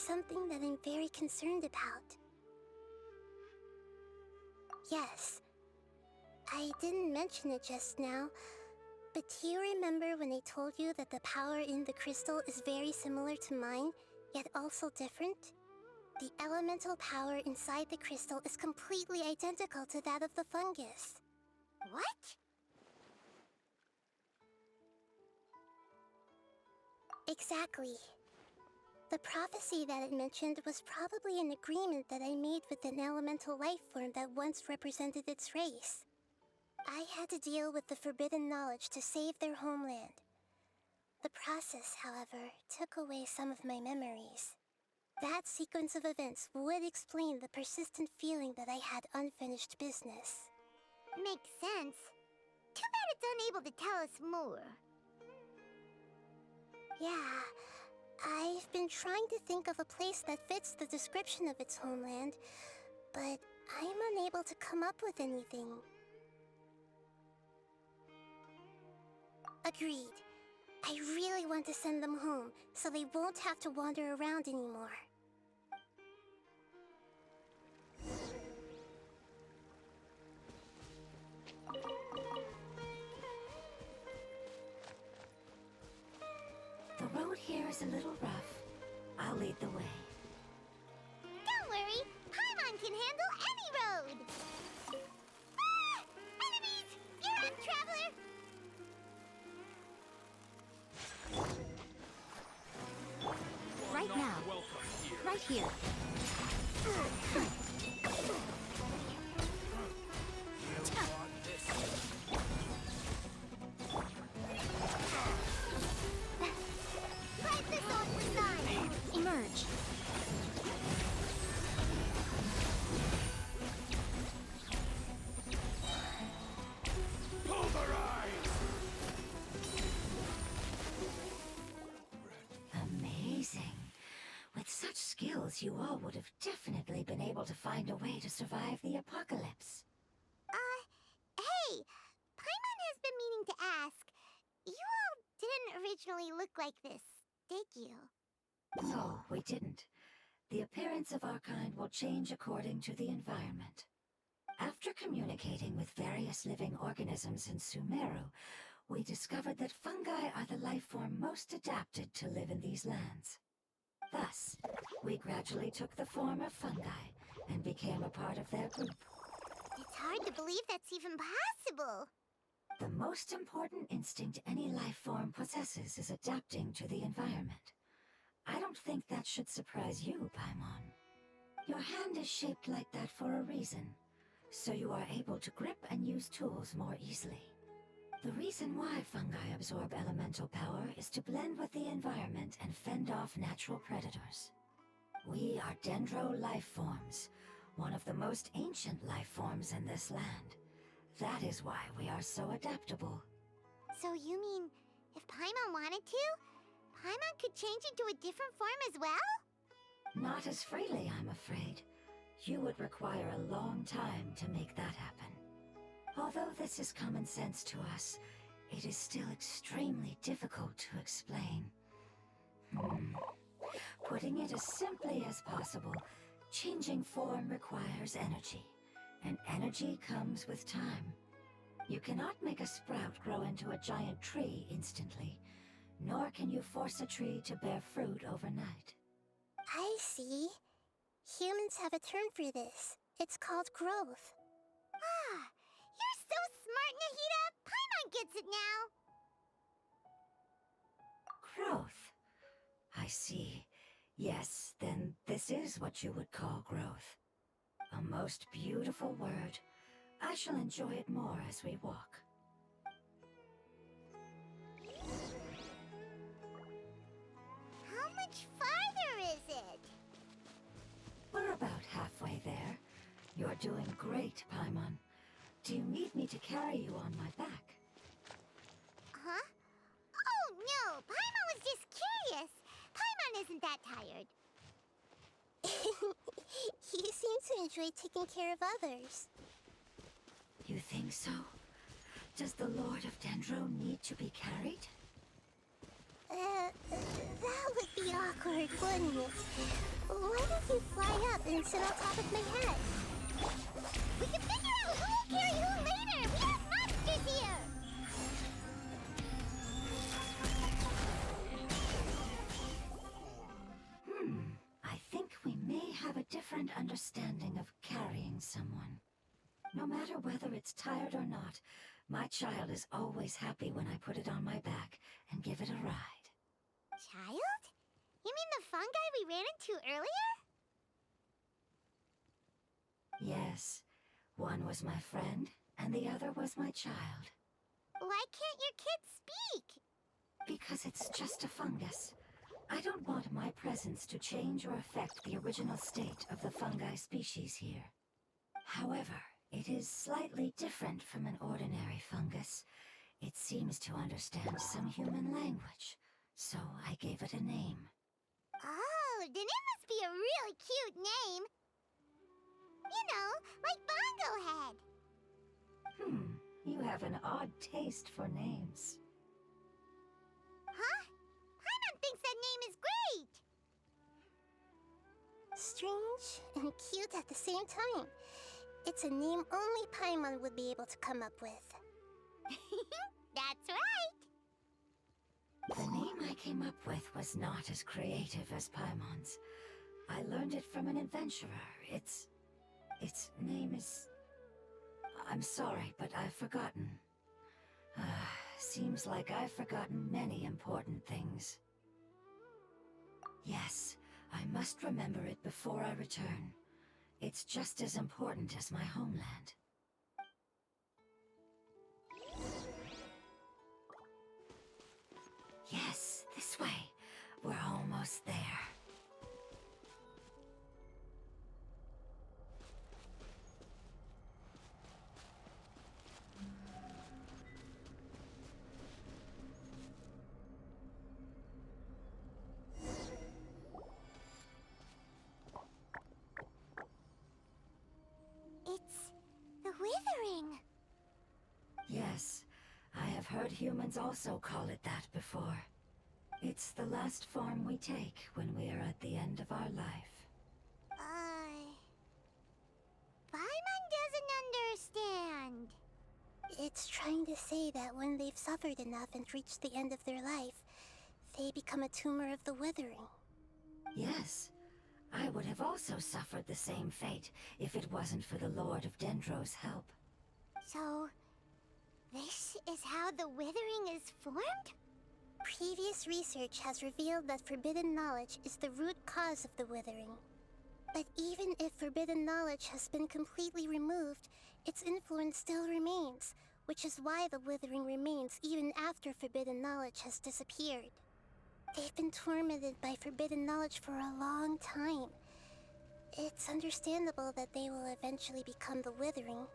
something that I'm very concerned about. Yes, I didn't mention it just now, but do you remember when I told you that the power in the crystal is very similar to mine, yet also different? The elemental power inside the crystal is completely identical to that of the fungus. What? Exactly. The prophecy that it mentioned was probably an agreement that I made with an elemental life form that once represented its race. I had to deal with the forbidden knowledge to save their homeland. The process, however, took away some of my memories. That sequence of events would explain the persistent feeling that I had unfinished business. Makes sense. Too bad it's unable to tell us more. Yeah, I've been trying to think of a place that fits the description of its homeland, but I'm unable to come up with anything. Agreed. I really want to send them home, so they won't have to wander around anymore. The road here is a little rough. I'll lead the way. Don't worry, Paimon can handle any road! Ah! Enemies! You're on, traveler! Right now. Right here. Light this on for sign! Emerge. Amazing. With such skills, you all would have definitely been able to find a way to survive the apocalypse. Hey! Paimon has been meaning to ask. You all didn't originally look like this, did you? No, we didn't. The appearance of our kind will change according to the environment. After communicating with various living organisms in Sumeru, we discovered that fungi are the life form most adapted to live in these lands. Thus, we gradually took the form of fungi and became a part of their group. It's hard to believe that's even possible. The most important instinct any life form possesses is adapting to the environment. I don't think that should surprise you, Paimon. Your hand is shaped like that for a reason, so you are able to grip and use tools more easily. The reason why fungi absorb elemental power is to blend with the environment and fend off natural predators. We are dendro life forms, one of the most ancient life forms in this land. That is why we are so adaptable. So you mean, if Paimon wanted to, Paimon could change into a different form as well? Not as freely, I'm afraid. You would require a long time to make that happen. Although this is common sense to us, it is still extremely difficult to explain. Putting it as simply as possible, changing form requires energy, and energy comes with time. You cannot make a sprout grow into a giant tree instantly, nor can you force a tree to bear fruit overnight. I see. Humans have a term for this. It's called growth. Ah, you're so smart, Nahida! Paimon gets it now! Growth. I see. Yes, then this is what you would call growth. A most beautiful word. I shall enjoy it more as we walk. How much farther is it? We're about halfway there. You're doing great, Paimon. Do you need me to carry you on my back? Huh? Oh, no! Paimon was just curious! Paimon isn't that tired. You seem to enjoy taking care of others. You think so? Does the Lord of Dendro need to be carried? That would be awkward. explaining it. Why don't you fly up and sit on top of my head? We can figure out who will carry who later! We have monsters here! I think we may have a different understanding of carrying someone. No matter whether it's tired or not, my child is always happy when I put it on my back and give it a ride. Child? You mean the fungi we ran into earlier? Yes, one was my friend, and the other was my child. Why can't your kid speak? Because it's just a fungus. I don't want my presence to change or affect the original state of the fungi species here. However, it is slightly different from an ordinary fungus. It seems to understand some human language, so I gave it a name. Oh, then it must be a really cute name. You know, like Bongo Head. You have an odd taste for names. Huh? Paimon thinks that name is great. Strange and cute at the same time. It's a name only Paimon would be able to come up with. That's right. The name I came up with was not as creative as Paimon's. I learned it from an adventurer. Its name is... I'm sorry, but I've forgotten. Seems like I've forgotten many important things. Yes, I must remember it before I return. It's just as important as my homeland. Yes, this way. We're almost there. It's the withering. Yes, I have heard humans also call it that before. It's the last form we take when we are at the end of our life. Paimon doesn't understand. It's trying to say that when they've suffered enough and reached the end of their life, they become a tumor of the withering. Yes, I would have also suffered the same fate if it wasn't for the Lord of Dendro's help. So, this is how the withering is formed? Previous research has revealed that forbidden knowledge is the root cause of the withering. But even if forbidden knowledge has been completely removed, its influence still remains, which is why the withering remains even after forbidden knowledge has disappeared. They've been tormented by forbidden knowledge for a long time. It's understandable that they will eventually become the withering.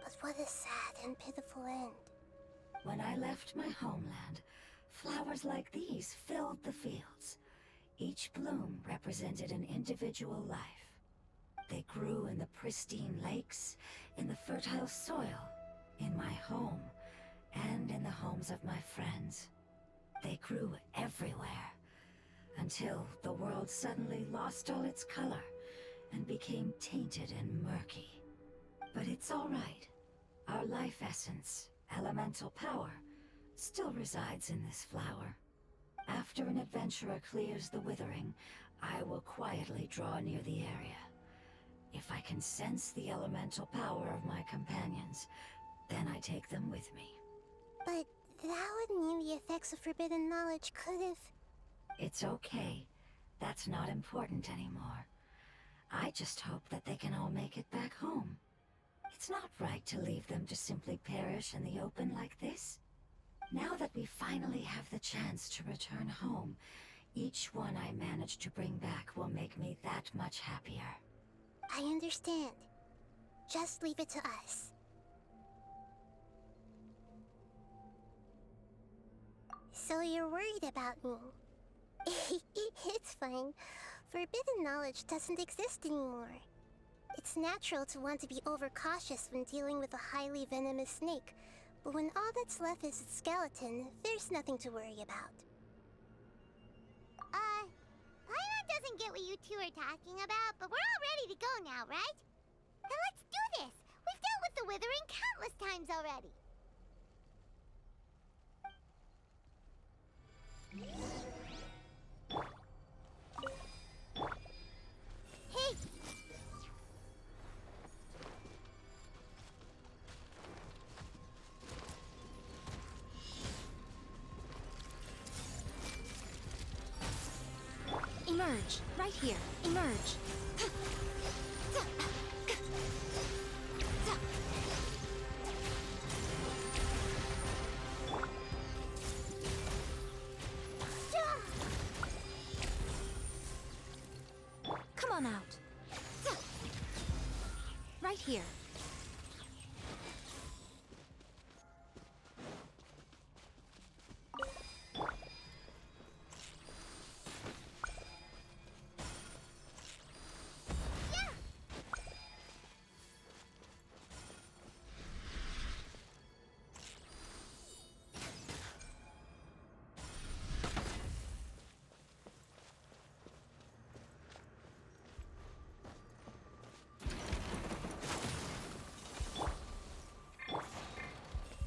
But what a sad and pitiful end. When I left my homeland, flowers like these filled the fields. Each bloom represented an individual life. They grew in the pristine lakes, in the fertile soil, in my home, and in the homes of my friends. They grew everywhere, until the world suddenly lost all its color and became tainted and murky. But it's all right. Our life essence, elemental power, still resides in this flower. After an adventurer clears the withering, I will quietly draw near the area. If I can sense the elemental power of my companions, then I take them with me. But that would mean the effects of forbidden knowledge could have... It's okay. That's not important anymore. I just hope that they can all make it back home. It's not right to leave them to simply perish in the open like this. Now that we finally have the chance to return home, each one I manage to bring back will make me that much happier. I understand. Just leave it to us. So you're worried about me? It's fine. Forbidden knowledge doesn't exist anymore. It's natural to want to be overcautious when dealing with a highly venomous snake, but when all that's left is its skeleton, there's nothing to worry about. Paimon doesn't get what you two are talking about, but we're all ready to go now, right? Then let's do this! We've dealt with the withering countless times already! Hey! Emerge. Right here. Emerge. Come on out. Right here.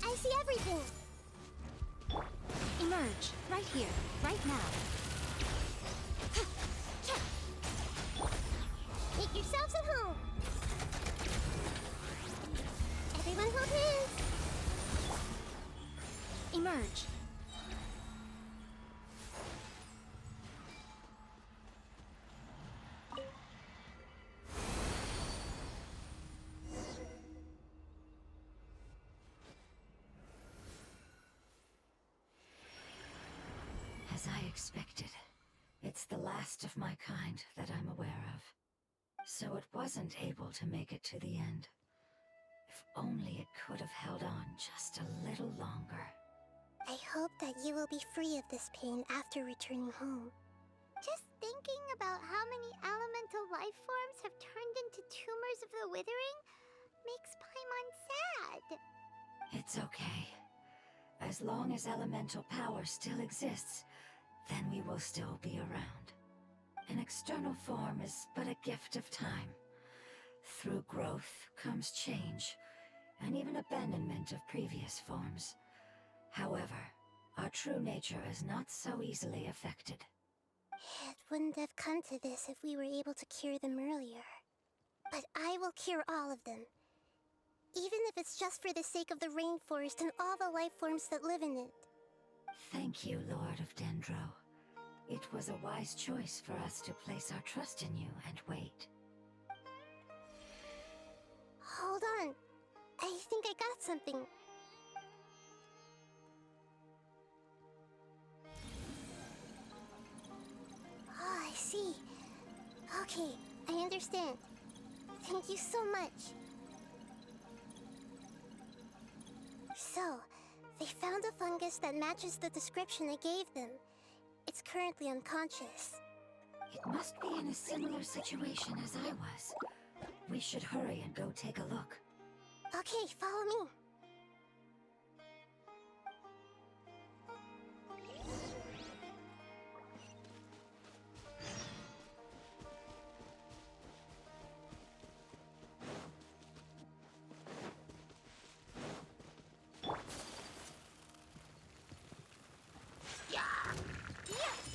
I see everything. Emerge. Right here. Right now. Make yourselves at home. Everyone hold hands. Emerge. As I expected, it's the last of my kind that I'm aware of. So it wasn't able to make it to the end. If only it could have held on just a little longer. I hope that you will be free of this pain after returning home. Just thinking about how many elemental life forms have turned into tumors of the withering makes Paimon sad. It's okay. As long as elemental power still exists, then we will still be around. An external form is but a gift of time. Through growth comes change, and even abandonment of previous forms. However, our true nature is not so easily affected. It wouldn't have come to this if we were able to cure them earlier. But I will cure all of them. Even if it's just for the sake of the rainforest and all the life forms that live in it. Thank you, Lord of Dendro. It was a wise choice for us to place our trust in you and wait. Hold on. I think I got something. Oh, I see. Okay, I understand. Thank you so much. So, they found a fungus that matches the description I gave them. It's currently unconscious. It must be in a similar situation as I was. We should hurry and go take a look. Okay, follow me.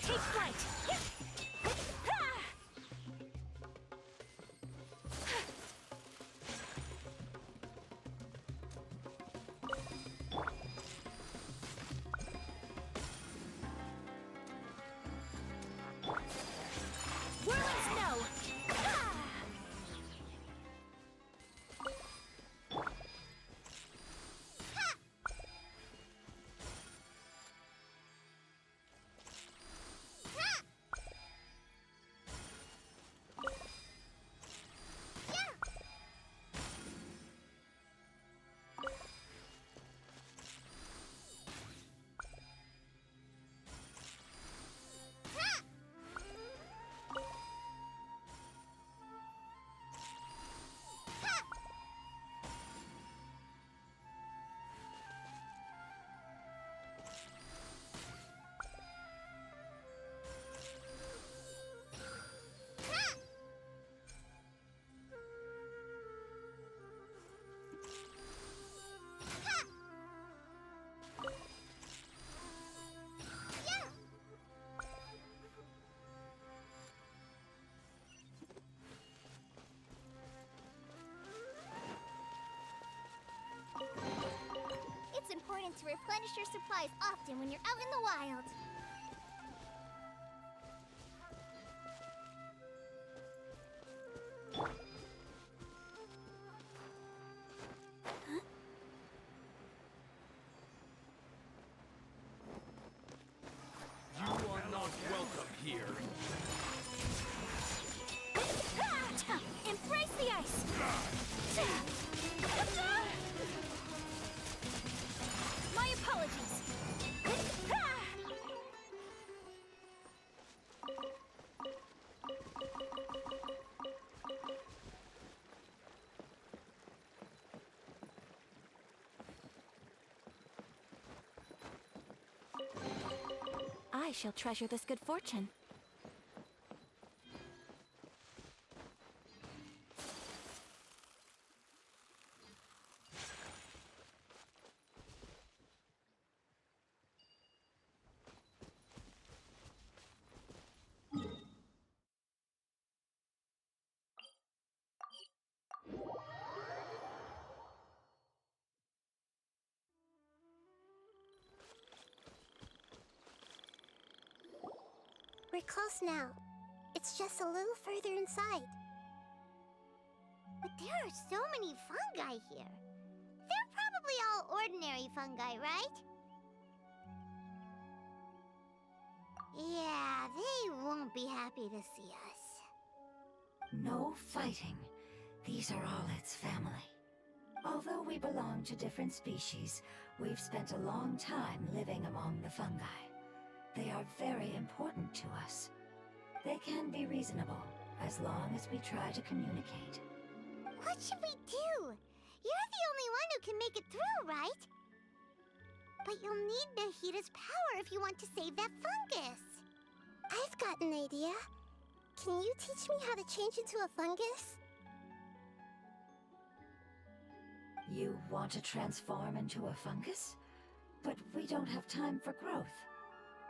Take flight. to replenish your supplies often when you're out in the wild. You are not welcome here. Embrace the ice! My apologies! I shall treasure this good fortune. We're close now. It's just a little further inside. But there are so many fungi here. They're probably all ordinary fungi, right? Yeah, they won't be happy to see us. No fighting. These are all its family. Although we belong to different species, we've spent a long time living among the fungi. They are very important to us. They can be reasonable, as long as we try to communicate. What should we do? You're the only one who can make it through, right? But you'll need Nahida's power if you want to save that fungus. I've got an idea. Can you teach me how to change into a fungus? You want to transform into a fungus? But we don't have time for growth.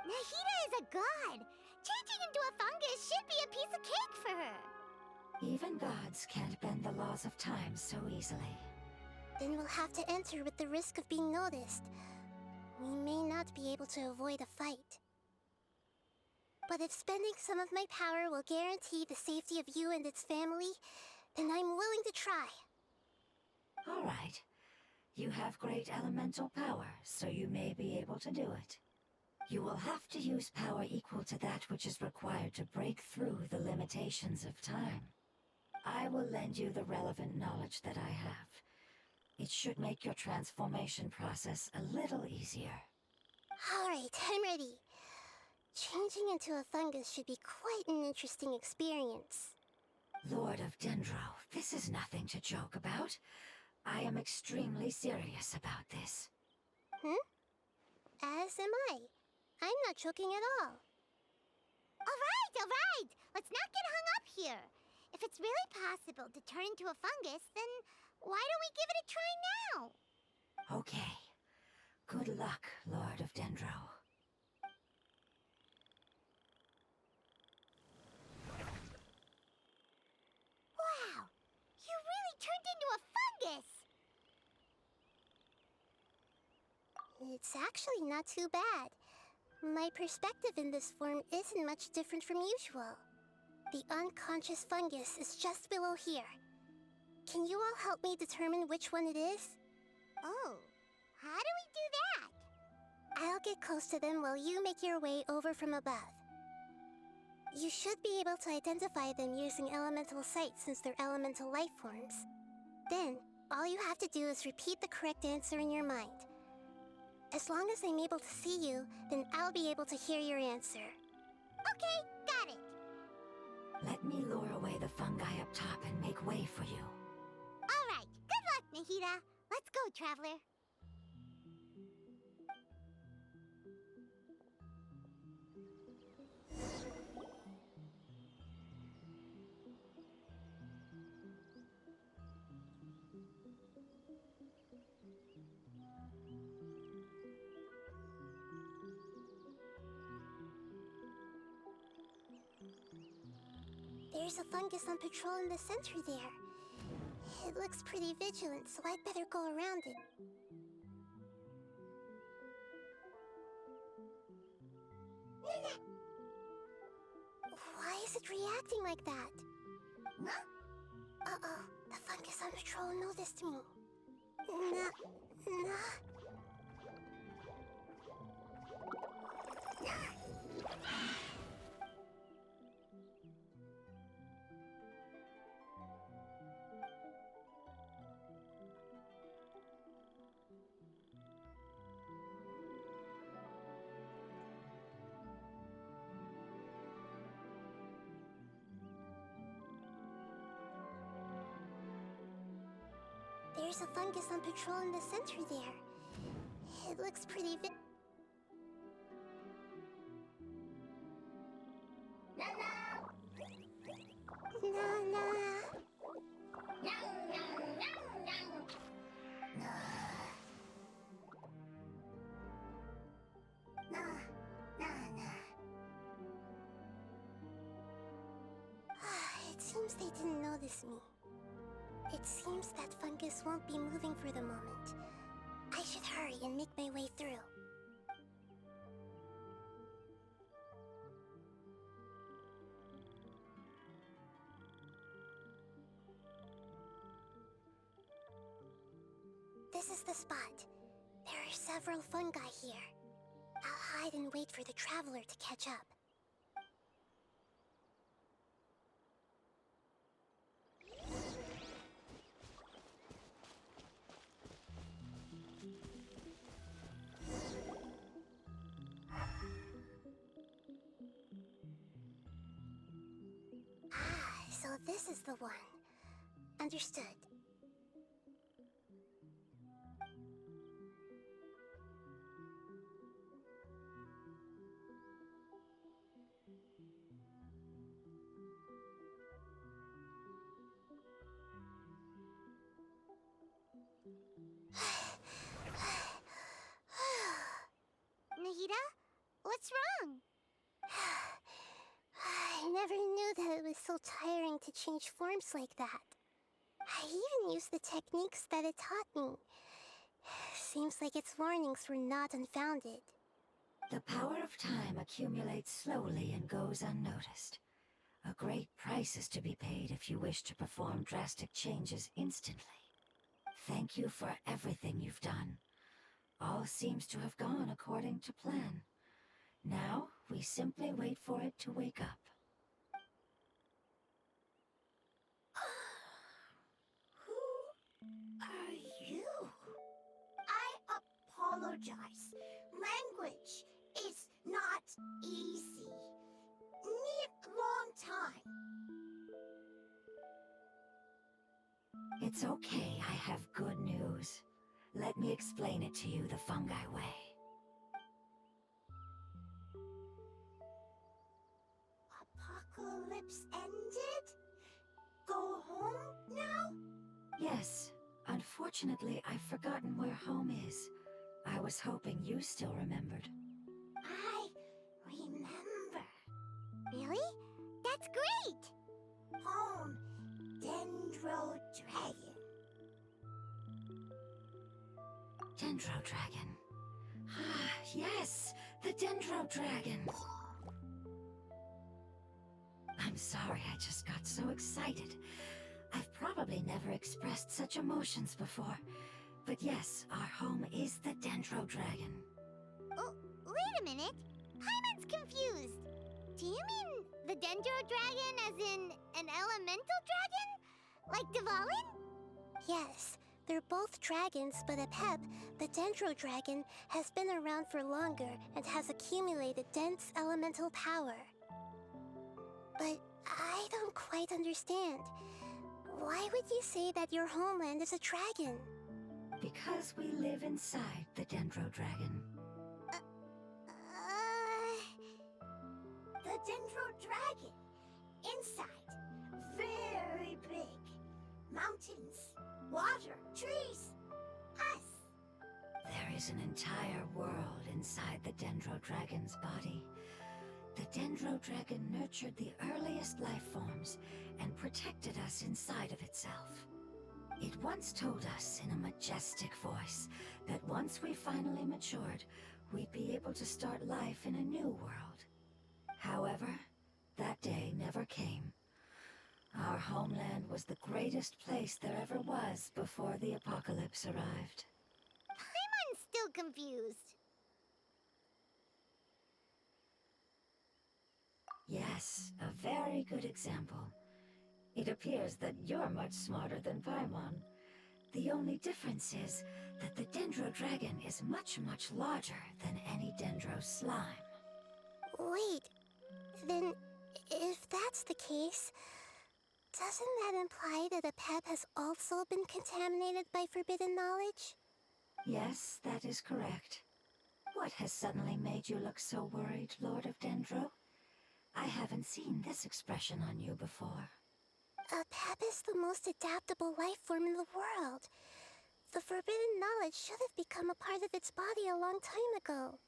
Nahida is a god. Changing into a fungus should be a piece of cake for her. Even gods can't bend the laws of time so easily. Then we'll have to enter with the risk of being noticed. We may not be able to avoid a fight. But if spending some of my power will guarantee the safety of you and its family, then I'm willing to try. All right. You have great elemental power, so you may be able to do it. You will have to use power equal to that which is required to break through the limitations of time. I will lend you the relevant knowledge that I have. It should make your transformation process a little easier. Alright, I'm ready. Changing into a fungus should be quite an interesting experience. Lord of Dendro, this is nothing to joke about. I am extremely serious about this. As am I. I'm not joking at all. All right. Let's not get hung up here. If it's really possible to turn into a fungus, then why don't we give it a try now? Okay. Good luck, Lord of Dendro. Wow! You really turned into a fungus! It's actually not too bad. My perspective in this form isn't much different from usual. The unconscious fungus is just below here. Can you all help me determine which one it is? Oh, how do we do that? I'll get close to them while you make your way over from above. You should be able to identify them using elemental sight since they're elemental life forms. Then, all you have to do is repeat the correct answer in your mind. As long as I'm able to see you, then I'll be able to hear your answer. Okay, got it. Let me lure away the fungi up top and make way for you. All right, good luck, Nahida. Let's go, Traveler. There's a fungus on patrol in the center there. It looks pretty vigilant, so I'd better go around it. Why is it reacting like that? Uh-oh, the fungus on patrol noticed me. Nah. There's a fungus on patrol in the center there. It looks pretty It seems they didn't notice me. It seems that fungus won't be moving for the moment. I should hurry and make my way through. This is the spot. There are several fungi here. I'll hide and wait for the traveler to catch up. So this is the one. Understood. Nahida? What's wrong? I never knew that it was so tiring to change forms like that. I even used the techniques that it taught me. Seems like its warnings were not unfounded. The power of time accumulates slowly and goes unnoticed. A great price is to be paid if you wish to perform drastic changes instantly. Thank you for everything you've done. All seems to have gone according to plan. Now, we simply wait for it to wake up. Who are you? I apologize. Language is not easy. Need long time. It's okay, I have good news. Let me explain it to you the fungi way. Apocalypse ended? Go home now? Yes, unfortunately I've forgotten where home is. I was hoping you still remembered. I remember. Really? That's great! Home, Dendro Dragon. Dendro Dragon. Ah, yes, the Dendro Dragon. I'm sorry, I just got so excited. I've probably never expressed such emotions before. But yes, our home is the Dendro Dragon. Oh, wait a minute. Heimat's confused. Do you mean the Dendro Dragon as in an elemental dragon? Like Dvalin? Yes, they're both dragons, but Apep, the Dendro Dragon, has been around for longer and has accumulated dense elemental power. But I don't quite understand. Why would you say that your homeland is a dragon? Because we live inside the Dendro Dragon. The Dendro Dragon. Inside. Very big. Mountains, water, trees. Us. There is an entire world inside the Dendro Dragon's body. The Dendro Dragon nurtured the earliest life forms and protected us inside of itself. It once told us in a majestic voice that once we finally matured, we'd be able to start life in a new world. However, that day never came. Our homeland was the greatest place there ever was before the apocalypse arrived. I'm still confused. Yes, a very good example. It appears that you're much smarter than Paimon. The only difference is that the Dendro dragon is much, much larger than any Dendro slime. Wait, then if that's the case, doesn't that imply that Apep has also been contaminated by forbidden knowledge? Yes, that is correct. What has suddenly made you look so worried, Lord of Dendro? I haven't seen this expression on you before. Apep is the most adaptable life form in the world. The forbidden knowledge should have become a part of its body a long time ago.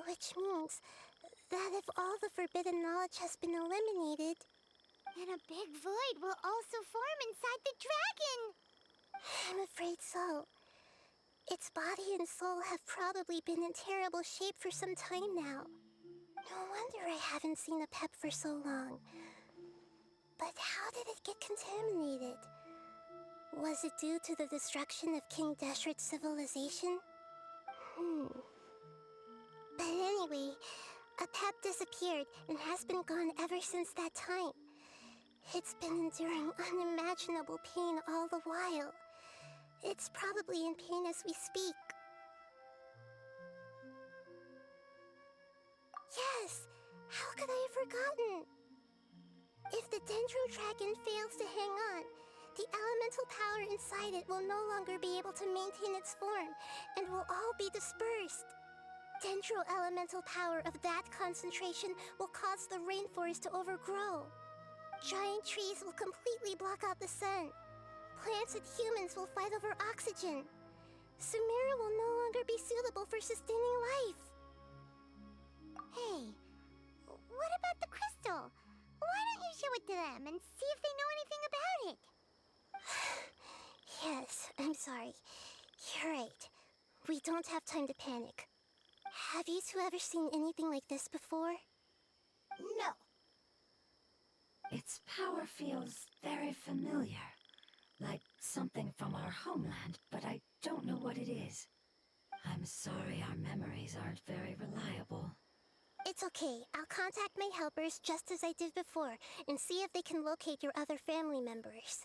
Which means that if all the forbidden knowledge has been eliminated, And a big void will also form inside the dragon! I'm afraid so. Its body and soul have probably been in terrible shape for some time now. No wonder I haven't seen Apep for so long. But how did it get contaminated? Was it due to the destruction of King Deshret's civilization? But anyway, Apep disappeared and has been gone ever since that time. It's been enduring unimaginable pain all the while. It's probably in pain as we speak. Yes! How could I have forgotten? If the Dendro dragon fails to hang on, the elemental power inside it will no longer be able to maintain its form and will all be dispersed. Dendro elemental power of that concentration will cause the rainforest to overgrow. Giant trees will completely block out the sun. Plants and humans will fight over oxygen. Sumeru will no longer be suitable for sustaining life. Hey, what about the crystal? Why don't you show it to them and see if they know anything about it? Yes, I'm sorry. You're right. We don't have time to panic. Have you two ever seen anything like this before? No. Its power feels very familiar. Like something from our homeland, but I don't know what it is. I'm sorry our memories aren't very reliable. It's okay. I'll contact my helpers just as I did before and see if they can locate your other family members.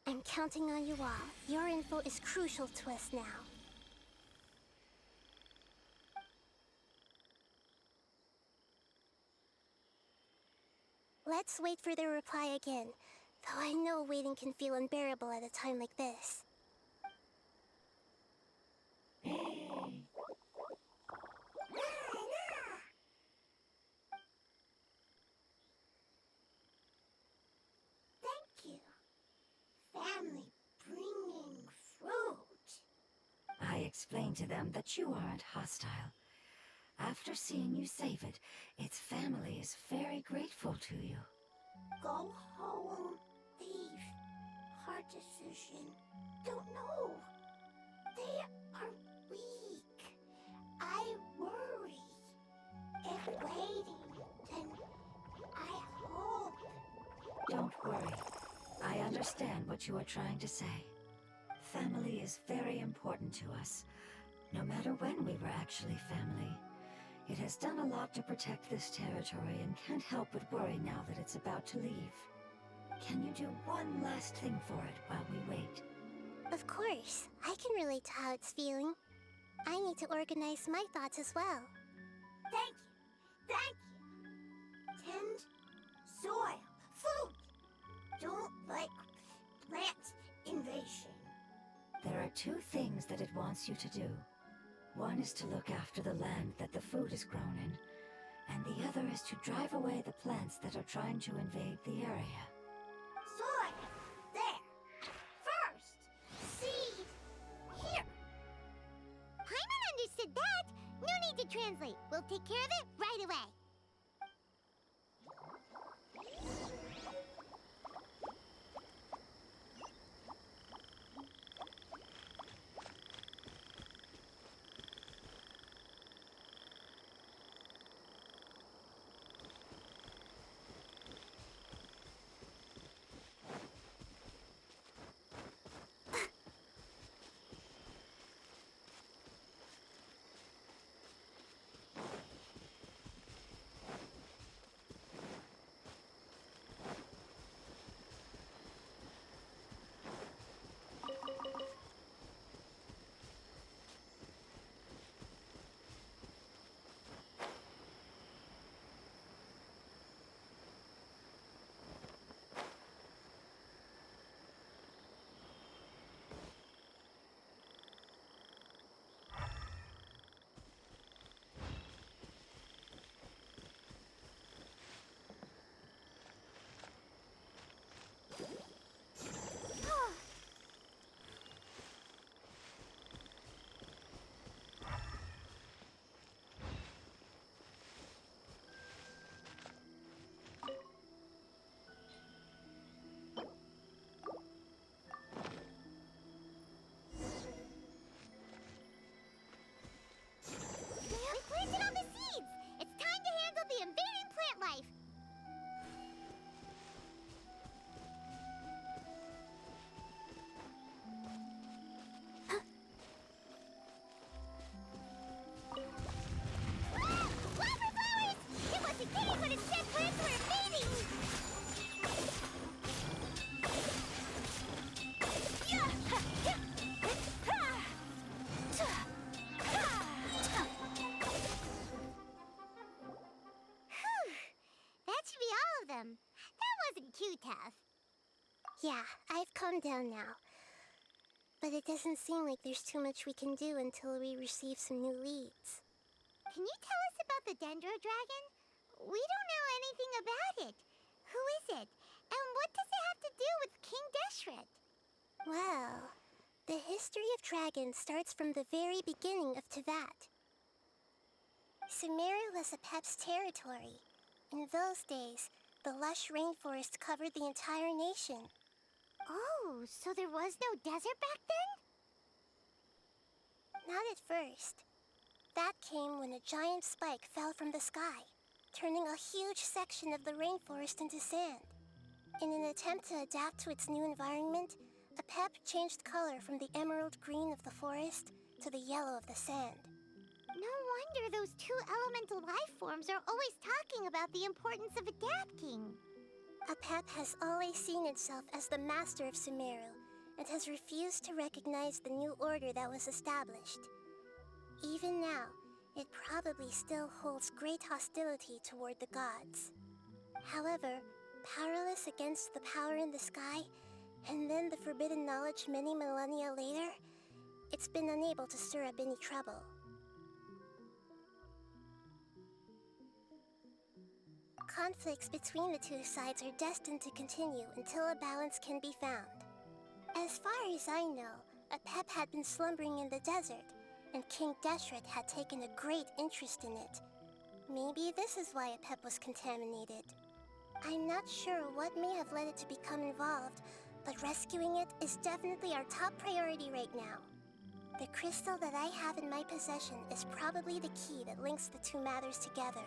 I'm counting on you all. Your info is crucial to us now. Let's wait for their reply again, though I know waiting can feel unbearable at a time like this. Thank you. Family bringing fruit. I explained to them that you aren't hostile. After seeing you save it, its family is very grateful to you. Go home, thief. Hard decision. Don't know. They are weak. I worry. If waiting, then I hope. Don't worry. I understand what you are trying to say. Family is very important to us, no matter when we were actually family. It has done a lot to protect this territory and can't help but worry now that it's about to leave. Can you do one last thing for it while we wait? Of course, I can relate to how it's feeling. I need to organize my thoughts as well. Thank you. Thank you. Tend soil. Food. Don't like plant invasion. There are two things that it wants you to do. One is to look after the land that the food is grown in, and the other is to drive away the plants that are trying to invade the area. Soil. There. First. Seed. Here. Paimon understood that. No need to translate. We'll take care of it right away. Yeah, I've calmed down now. But it doesn't seem like there's too much we can do until we receive some new leads. Can you tell us about the Dendro Dragon? We don't know anything about it. Who is it? And what does it have to do with King Deshret? Well, the history of dragons starts from the very beginning of Tevat. Sumeru was Apep's territory. In those days, the lush rainforest covered the entire nation. Oh, so there was no desert back then? Not at first. That came when a giant spike fell from the sky, turning a huge section of the rainforest into sand. In an attempt to adapt to its new environment, Apep changed color from the emerald green of the forest to the yellow of the sand. No wonder those two elemental life forms are always talking about the importance of adapting. Apep has always seen itself as the master of Sumeru and has refused to recognize the new order that was established. Even now, it probably still holds great hostility toward the gods. However, powerless against the power in the sky, and then the forbidden knowledge many millennia later, it's been unable to stir up any trouble. Conflicts between the two sides are destined to continue until a balance can be found. As far as I know, Apep had been slumbering in the desert, and King Deshret had taken a great interest in it. Maybe this is why Apep was contaminated. I'm not sure what may have led it to become involved, but rescuing it is definitely our top priority right now. The crystal that I have in my possession is probably the key that links the two matters together.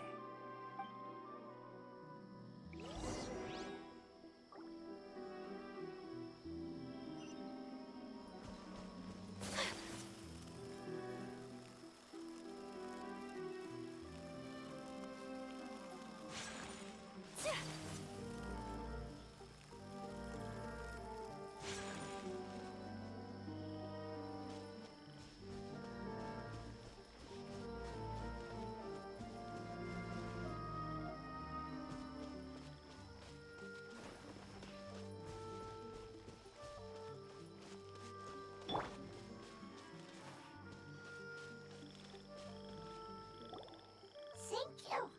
Thank you,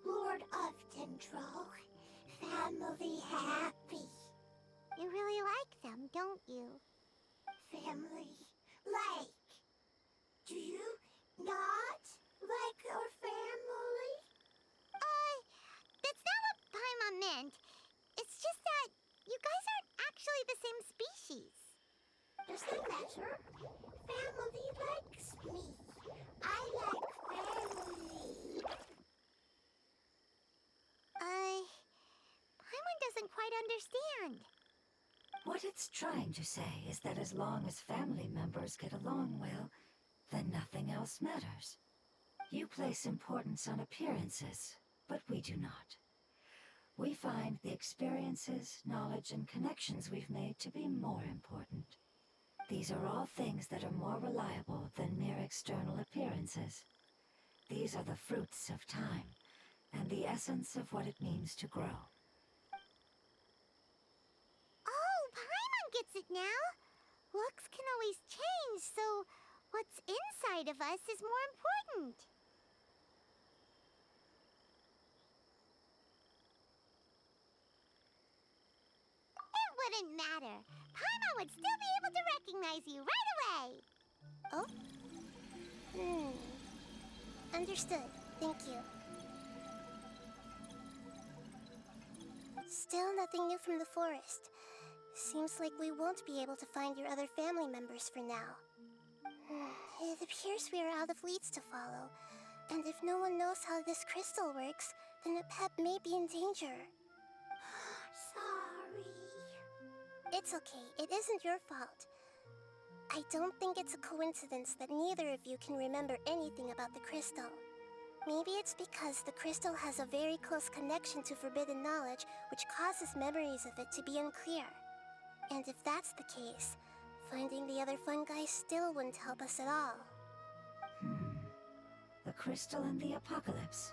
Lord of Dendro. Family happy. You really like them, don't you? Family like. Do you not like your family? That's not what Paimon meant. It's just that you guys aren't actually the same species. Does that matter? Family likes me. I like family. Paimon doesn't quite understand. What it's trying to say is that as long as family members get along well, then nothing else matters. You place importance on appearances, but we do not. We find the experiences, knowledge, and connections we've made to be more important. These are all things that are more reliable than mere external appearances. These are the fruits of time, and the essence of what it means to grow. Oh, Paimon gets it now. Looks can always change, so what's inside of us is more important. It wouldn't matter. Paimon would still be able to recognize you right away. Oh? Understood. Thank you. Still nothing new from the forest. Seems like we won't be able to find your other family members for now. It appears we are out of leads to follow. And if no one knows how this crystal works, then Apep may be in danger. Sorry. It's okay. It isn't your fault. I don't think it's a coincidence that neither of you can remember anything about the crystal. Maybe it's because the crystal has a very close connection to forbidden knowledge, which causes memories of it to be unclear. And if that's the case, finding the other fungi still wouldn't help us at all. The crystal and the apocalypse.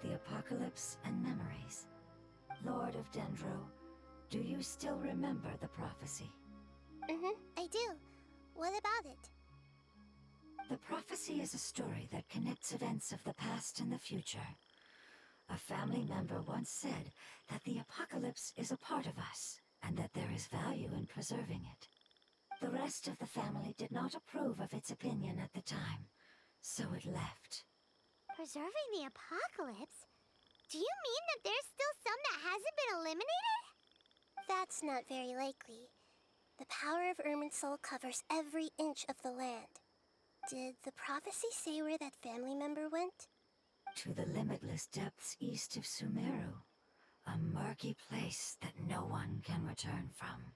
The apocalypse and memories. Lord of Dendro, Do you still remember the prophecy? I do. What about it? The prophecy is a story that connects events of the past and the future. A family member once said that the apocalypse is a part of us, and that there is value in preserving it. The rest of the family did not approve of its opinion at the time, so it left. Preserving the apocalypse? Do you mean that there's still some that hasn't been eliminated? That's not very likely. The power of Irminsul covers every inch of the land. Did the prophecy say where that family member went? To the limitless depths east of Sumeru, a murky place that no one can return from.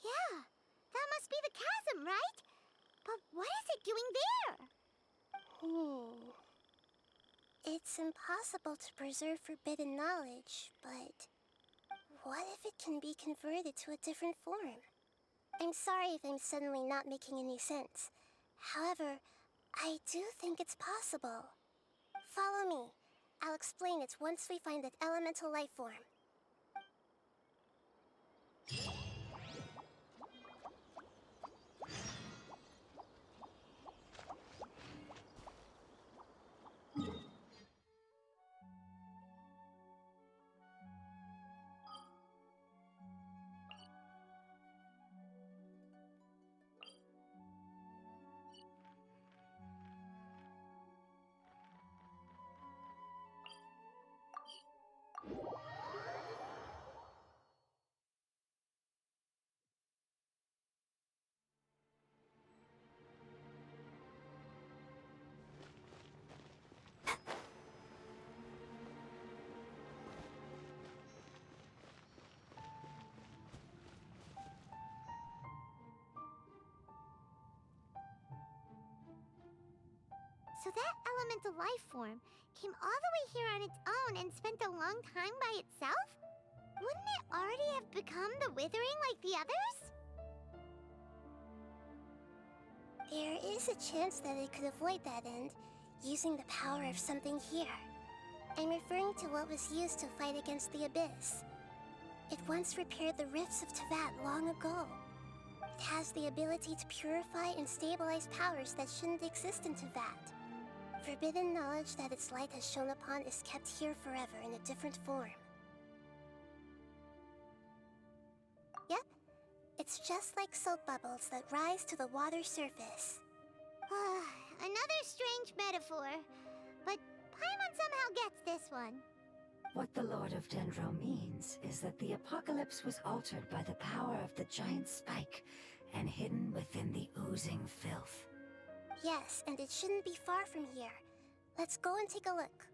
Yeah, that must be the chasm, right? But what is it doing there? It's impossible to preserve forbidden knowledge, but what if it can be converted to a different form? I'm sorry if I'm suddenly not making any sense. However, I do think it's possible. Follow me. I'll explain it once we find that elemental life form. So that elemental life form came all the way here on its own and spent a long time by itself? Wouldn't it already have become the Withering like the others? There is a chance that it could avoid that end, using the power of something here. I'm referring to what was used to fight against the Abyss. It once repaired the rifts of Tevat long ago. It has the ability to purify and stabilize powers that shouldn't exist in Tevat. Forbidden knowledge that its light has shone upon is kept here forever in a different form. Yep, it's just like soap bubbles that rise to the water surface. Another strange metaphor, but Paimon somehow gets this one. What the Lord of Dendro means is that the apocalypse was altered by the power of the giant spike and hidden within the oozing filth. Yes, and it shouldn't be far from here. Let's go and take a look.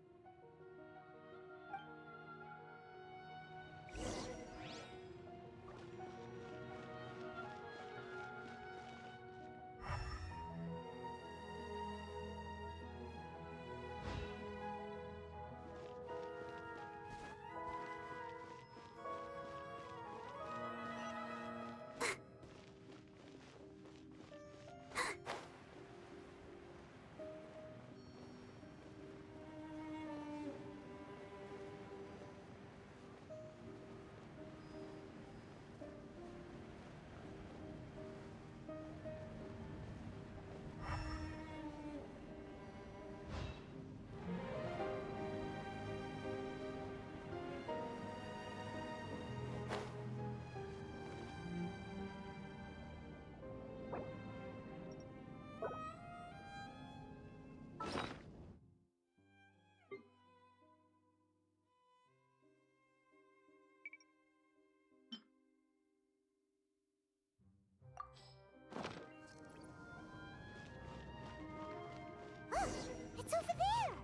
It's over there!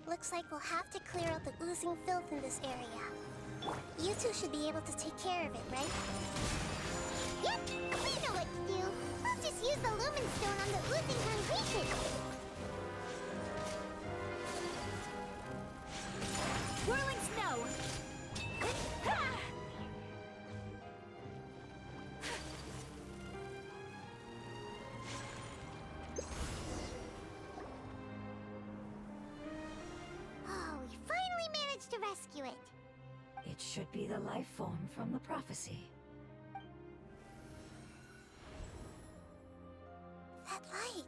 Looks like we'll have to clear out the oozing filth in this area. You two should be able to take care of it, right? Yep, we know what to do. We'll just use the lumen stone on the oozing concretion. Whirling snow! Ha! Oh, we finally managed to rescue it. It should be the life form from the prophecy. That light.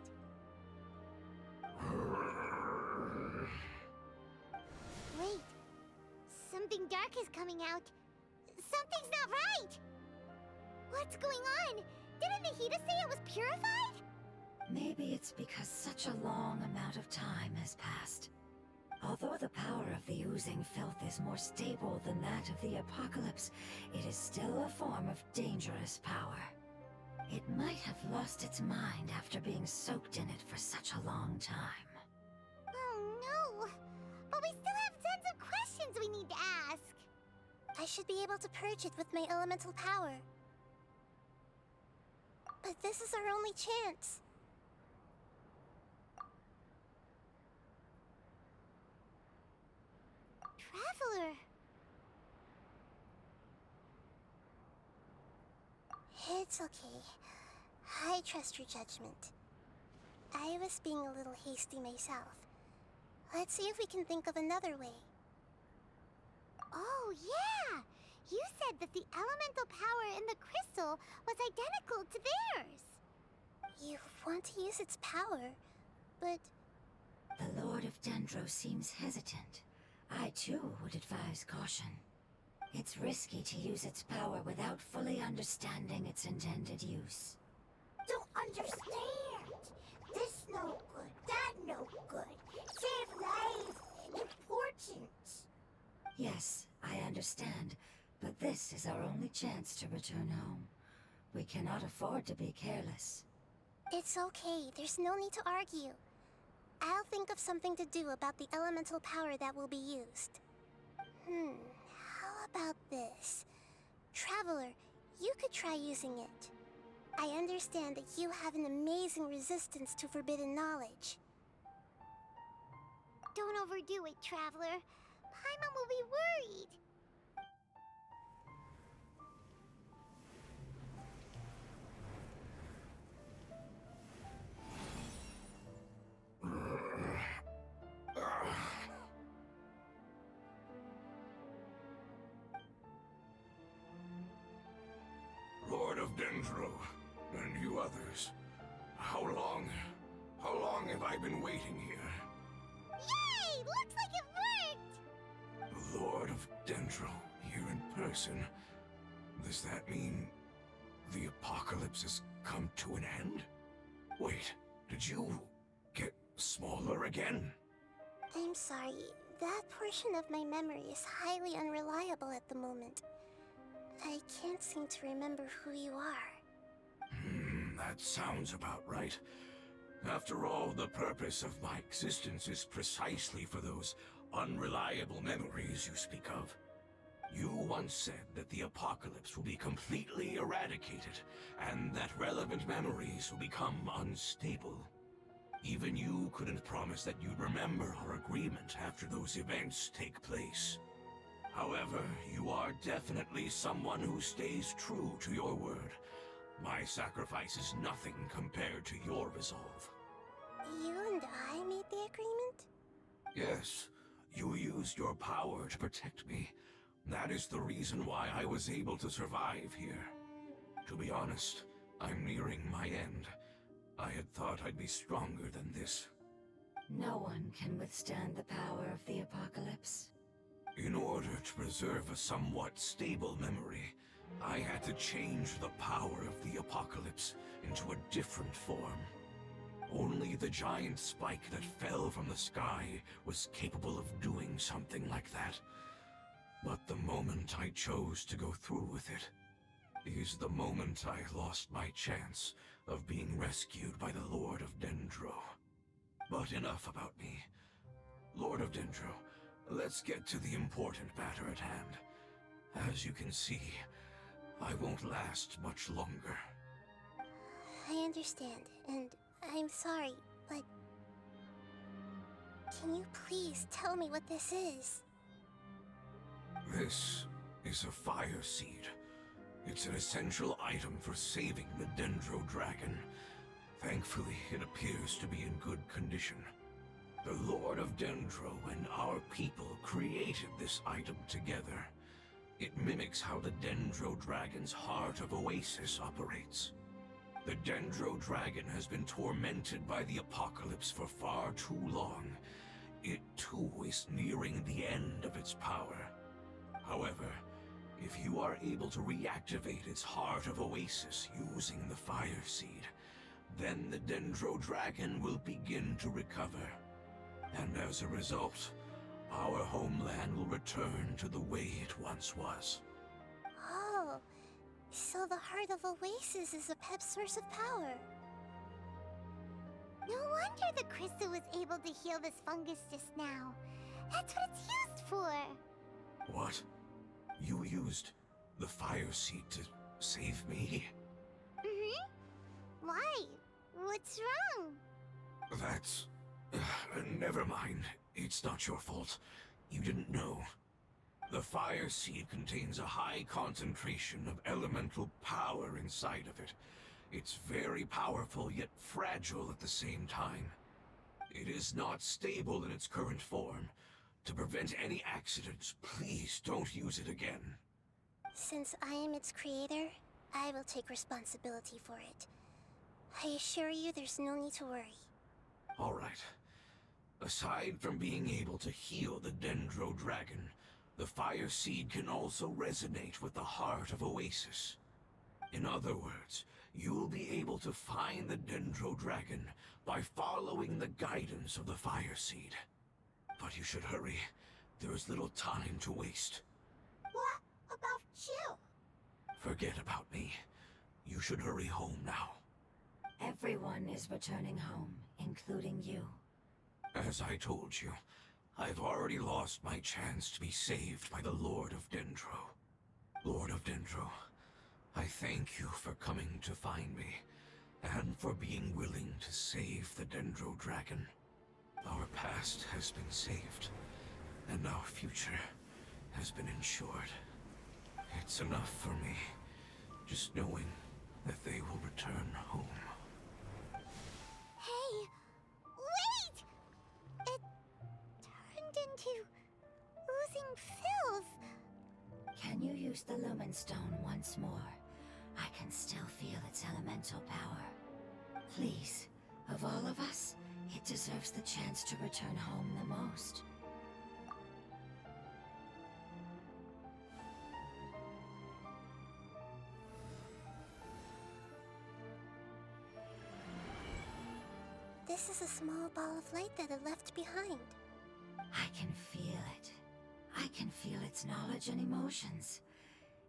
Wait. Something dark is coming out. Something's not right! What's going on? Didn't Nahida say it was purified? Maybe it's because such a long amount of time has passed. Although the power of the oozing filth is more stable than that of the apocalypse, it is still a form of dangerous power. It might have lost its mind after being soaked in it for such a long time. Oh no! But we still have tons of questions we need to ask! I should be able to purge it with my elemental power. But this is our only chance. Traveler! It's okay. I trust your judgment. I was being a little hasty myself. Let's see if we can think of another way. Oh, yeah! You said that the elemental power in the crystal was identical to theirs! You want to use its power, but The Lord of Dendro seems hesitant. I too would advise caution. It's risky to use its power without fully understanding its intended use. Don't understand. This no good, that no good. Save life. Important. Yes, I understand, but this is our only chance to return home. We cannot afford to be careless. it's okay. There's no need to argue. I'll think of something to do about the elemental power that will be used. How about this? Traveler, you could try using it. I understand that you have an amazing resistance to forbidden knowledge. Don't overdo it, Traveler. Paimon will be worried. Lord of Dendro, and you others, how long have I been waiting here? Yay! Looks like it worked! The Lord of Dendro, here in person. Does that mean the apocalypse has come to an end? Wait, did you get smaller again? I'm sorry. That portion of my memory is highly unreliable at the moment. I can't seem to remember who you are. That sounds about right. After all, the purpose of my existence is precisely for those unreliable memories you speak of. You once said that the apocalypse will be completely eradicated, and that relevant memories will become unstable. Even you couldn't promise that you'd remember our agreement after those events take place. However, you are definitely someone who stays true to your word. My sacrifice is nothing compared to your resolve. You and I made the agreement? Yes, you used your power to protect me. That is the reason why I was able to survive here. To be honest, I'm nearing my end. I had thought I'd be stronger than this. No one can withstand the power of the apocalypse. In order to preserve a somewhat stable memory, I had to change the power of the apocalypse into a different form. Only the giant spike that fell from the sky was capable of doing something like that. But the moment I chose to go through with it is the moment I lost my chance of being rescued by the Lord of Dendro. But enough about me. Lord of Dendro, let's get to the important matter at hand. As you can see, I won't last much longer. I understand, and I'm sorry, but can you please tell me what this is? This is a fire seed. It's an essential item for saving the Dendro dragon. Thankfully, it appears to be in good condition. The Lord of Dendro and our people created this item together. It mimics how the Dendro Dragon's Heart of Oasis operates. The Dendro Dragon has been tormented by the apocalypse for far too long. It too is nearing the end of its power. However, if you are able to reactivate its Heart of Oasis using the Fire Seed, then the Dendro Dragon will begin to recover. And as a result, our homeland will return to the way it once was. Oh, so the Heart of Oasis is a pep source of power. No wonder the crystal was able to heal this fungus just now. That's what it's used for. What? You used the Fire Seed to save me? Mm-hmm. Why? What's wrong? That's... never mind. It's not your fault. You didn't know. The Fire Seed contains a high concentration of elemental power inside of it. It's very powerful, yet fragile at the same time. It is not stable in its current form. To prevent any accidents, please don't use it again. Since I am its creator, I will take responsibility for it. I assure you there's no need to worry. All right. Aside from being able to heal the Dendro Dragon, the Fire Seed can also resonate with the Heart of Oasis. In other words, you'll be able to find the Dendro Dragon by following the guidance of the Fire Seed. But you should hurry. There is little time to waste. What about you? Forget about me. You should hurry home now. Everyone is returning home, including you. As I told you, I've already lost my chance to be saved by the Lord of Dendro. Lord of Dendro, I thank you for coming to find me, and for being willing to save the Dendro Dragon. Our past has been saved, and our future has been ensured. It's enough for me, just knowing that they will return home. Hey, wait! It turned into oozing filth. Can you use the Lumen Stone once more? I can still feel its elemental power. Please, of all of us, it deserves the chance to return home the most. This is a small ball of light that it left behind. I can feel it. I can feel its knowledge and emotions.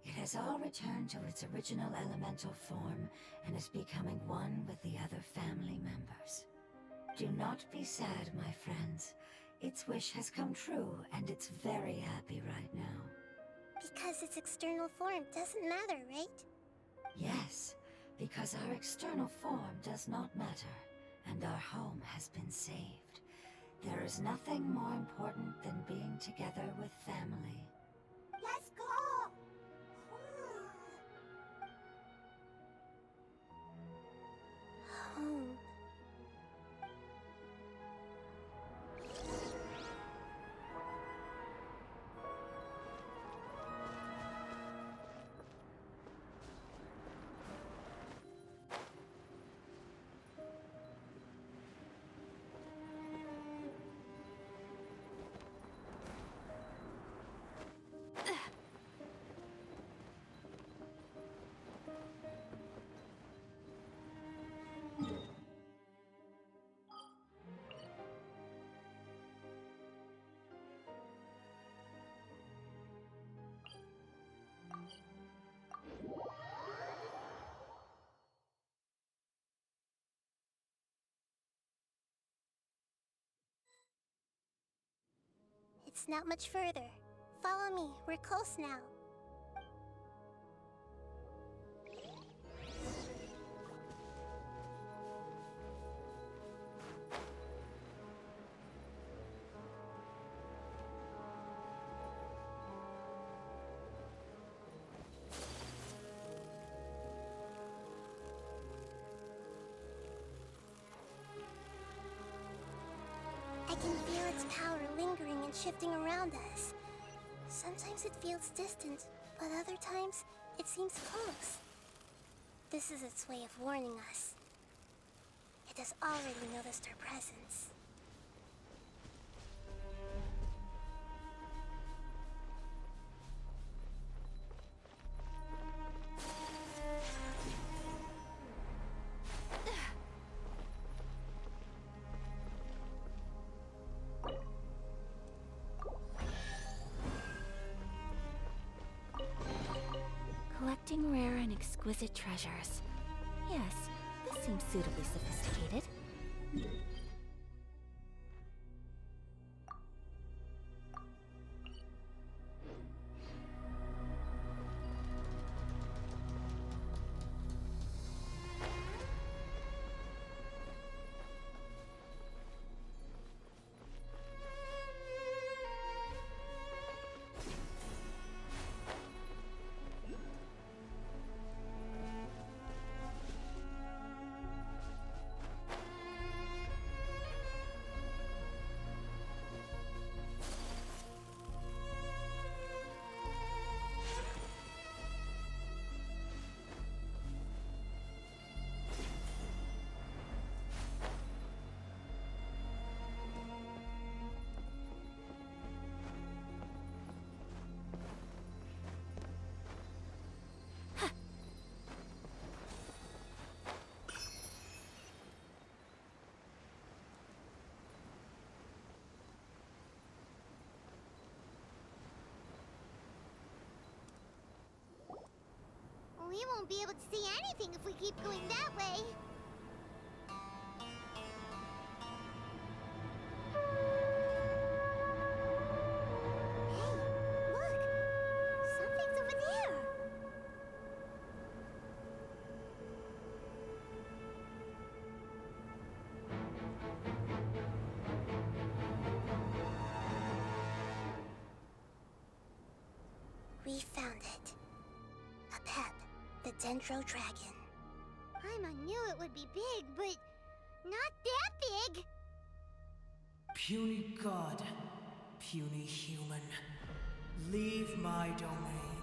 It has all returned to its original elemental form and is becoming one with the other family members. Do not be sad, my friends. Its wish has come true, and it's very happy right now. Because its external form doesn't matter, right? Yes, because our external form does not matter, and our home has been saved. There is nothing more important than being together with family. Let's go! Home. It's not much further. Follow me, we're close now. I can feel its power lingering and shifting around us. Sometimes it feels distant, but other times it seems close. This is its way of warning us. It has already noticed our presence. Collecting rare and exquisite treasures. Yes, this seems suitably sophisticated. We won't be able to see anything if we keep going that way. Hey, look! Something's over there! We found it. A pep, the Dendro Dragon. Paimon knew it would be big, but not that big! Puny god, puny human, leave my domain.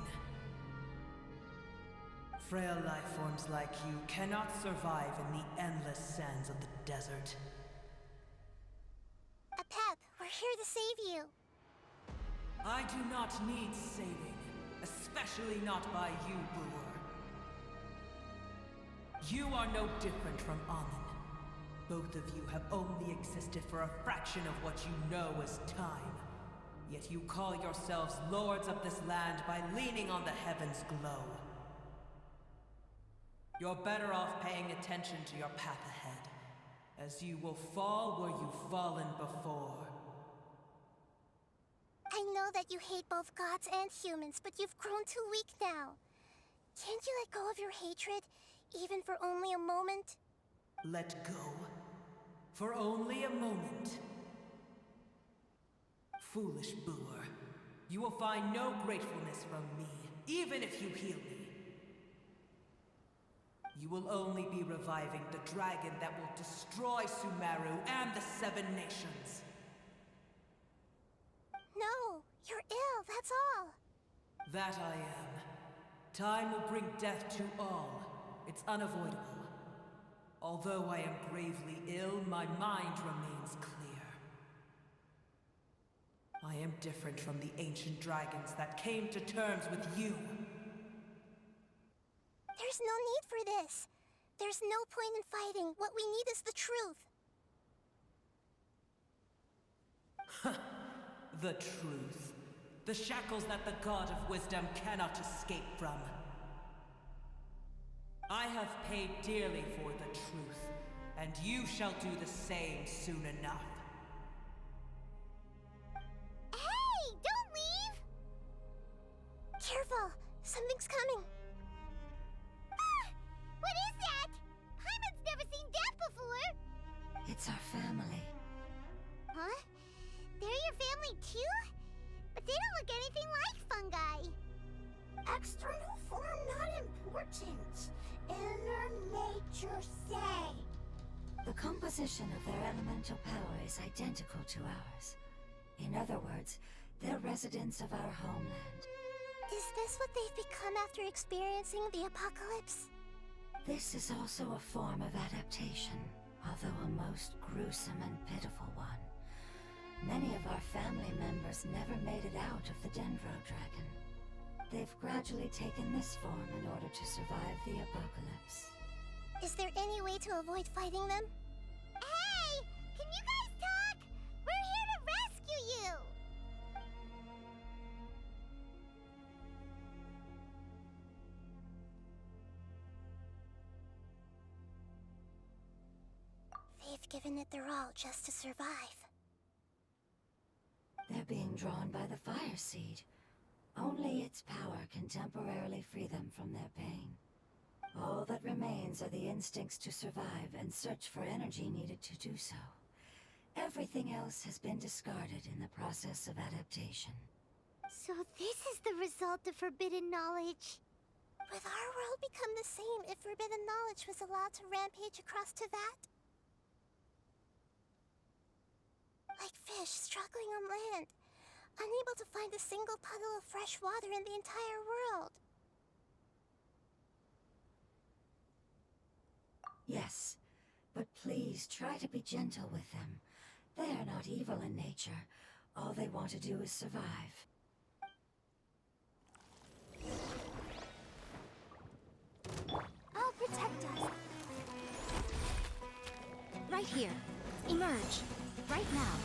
Frail life forms like you cannot survive in the endless sands of the desert. A pep, we're here to save you. I do not need saving, especially not by you, Boor. You are no different from Amun. Both of you have only existed for a fraction of what you know as time. Yet you call yourselves lords of this land by leaning on the heavens' glow. You're better off paying attention to your path ahead, as you will fall where you've fallen before. I know that you hate both gods and humans, but you've grown too weak now. Can't you let go of your hatred, even for only a moment? Let go? For only a moment? Foolish Boor, you will find no gratefulness from me, even if you heal me. You will only be reviving the dragon that will destroy Sumeru and the Seven Nations. No, you're ill, that's all. That I am. Time will bring death to all. It's unavoidable. Although I am gravely ill, my mind remains clear. I am different from the ancient dragons that came to terms with you. There's no need for this. There's no point in fighting. What we need is the truth. The truth. The shackles that the God of Wisdom cannot escape from. I have paid dearly for the truth, and you shall do the same soon enough. Hey, don't leave! Careful, something's coming. Ah! What is that? Paimon's never seen that before! It's our family. Huh? They're your family too? But they don't look anything like fungi. External form not important. Inner nature say. The composition of their elemental power is identical to ours. In other words, they're residents of our homeland. Is this what they've become after experiencing the apocalypse? This is also a form of adaptation, although a most gruesome and pitiful one. Many of our family members never made it out of the Dendro Dragon. They've gradually taken this form in order to survive the apocalypse. Is there any way to avoid fighting them? Hey! Can you guys talk? We're here to rescue you! They've given it their all just to survive. They're being drawn by the fire seed. Only its power can temporarily free them from their pain. All that remains are the instincts to survive and search for energy needed to do so. Everything else has been discarded in the process of adaptation. So this is the result of forbidden knowledge. Would our world become the same if forbidden knowledge was allowed to rampage across to that? Like fish struggling on land, unable to find a single puddle of fresh water in the entire world. Yes, but please try to be gentle with them. They are not evil in nature. All they want to do is survive. I'll protect us. Right here. Emerge. Right now.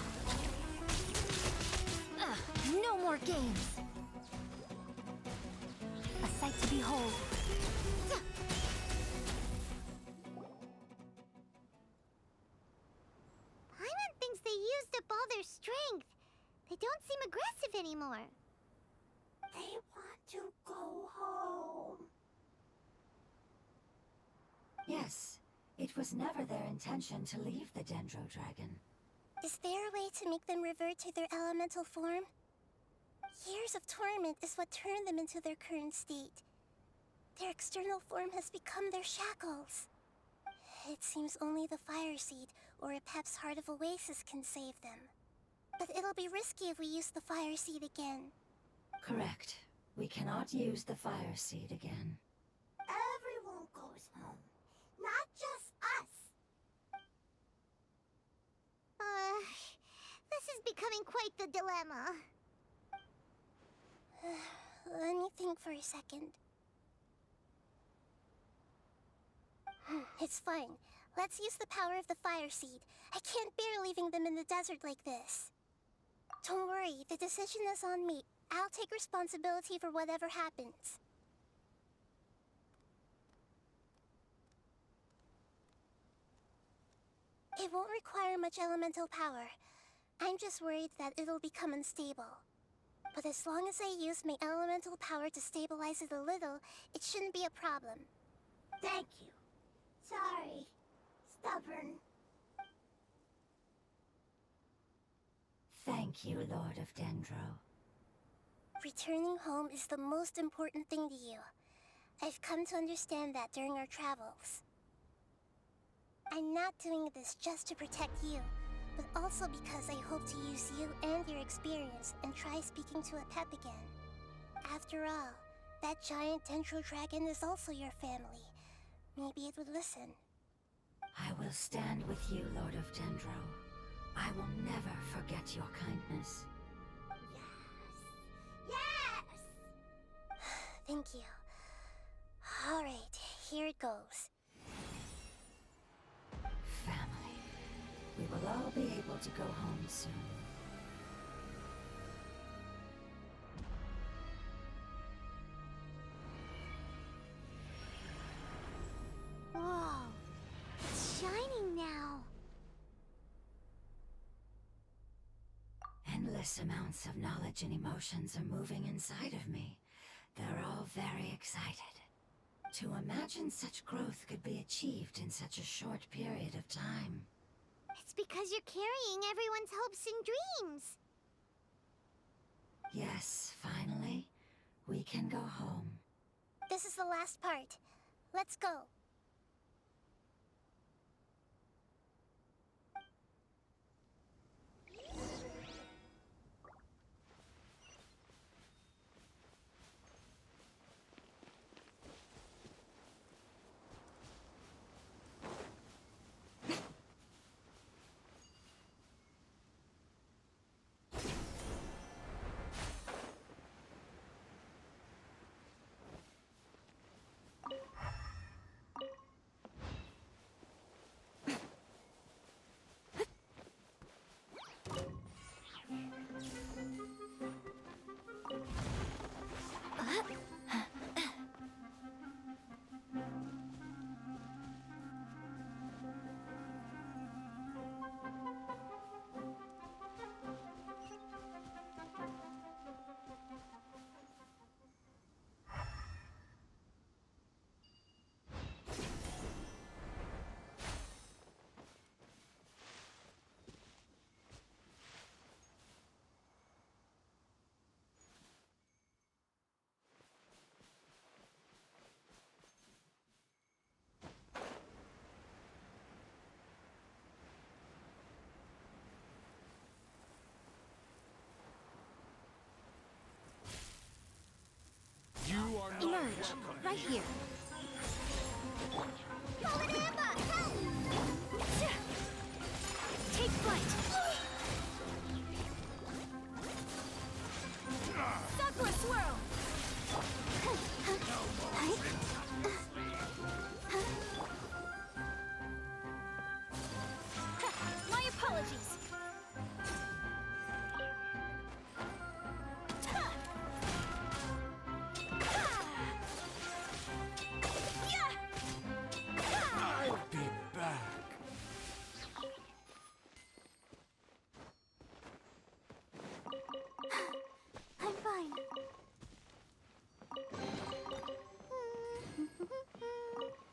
Ugh, no more games. A sight to behold. Paimon thinks they used up all their strength. They don't seem aggressive anymore. They want to go home. Yes, it was never their intention to leave the Dendro Dragon. Is there a way to make them revert to their elemental form? Years of torment is what turned them into their current state. Their external form has become their shackles. It seems only the fire seed or Epep's Heart of Oasis can save them. But it'll be risky if we use the fire seed again. Correct. We cannot use the fire seed again. Everyone goes home, not just us. This is becoming quite the dilemma. Let me think for a second. It's fine. Let's use the power of the fire seed. I can't bear leaving them in the desert like this. Don't worry, the decision is on me. I'll take responsibility for whatever happens. It won't require much elemental power. I'm just worried that it'll become unstable. But as long as I use my elemental power to stabilize it a little, it shouldn't be a problem. Thank you. Sorry. Stubborn. Thank you, Lord of Dendro. Returning home is the most important thing to you. I've come to understand that during our travels. I'm not doing this just to protect you, but also because I hope to use you and your experience and try speaking to Epep again. After all, that giant Dendro Dragon is also your family. Maybe it would listen. I will stand with you, Lord of Dendro. I will never forget your kindness. Yes! Thank you. Alright, here it goes. Family. We will all be able to go home soon. Whoa, it's shining now. Endless amounts of knowledge and emotions are moving inside of me. They're all very excited. To imagine such growth could be achieved in such a short period of time. It's because you're carrying everyone's hopes and dreams. Yes, finally, we can go home. This is the last part. Let's go. here. Take flight! Sakura swirl! My apologies! I'll be back. I'm fine.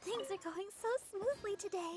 Things are going so smoothly today.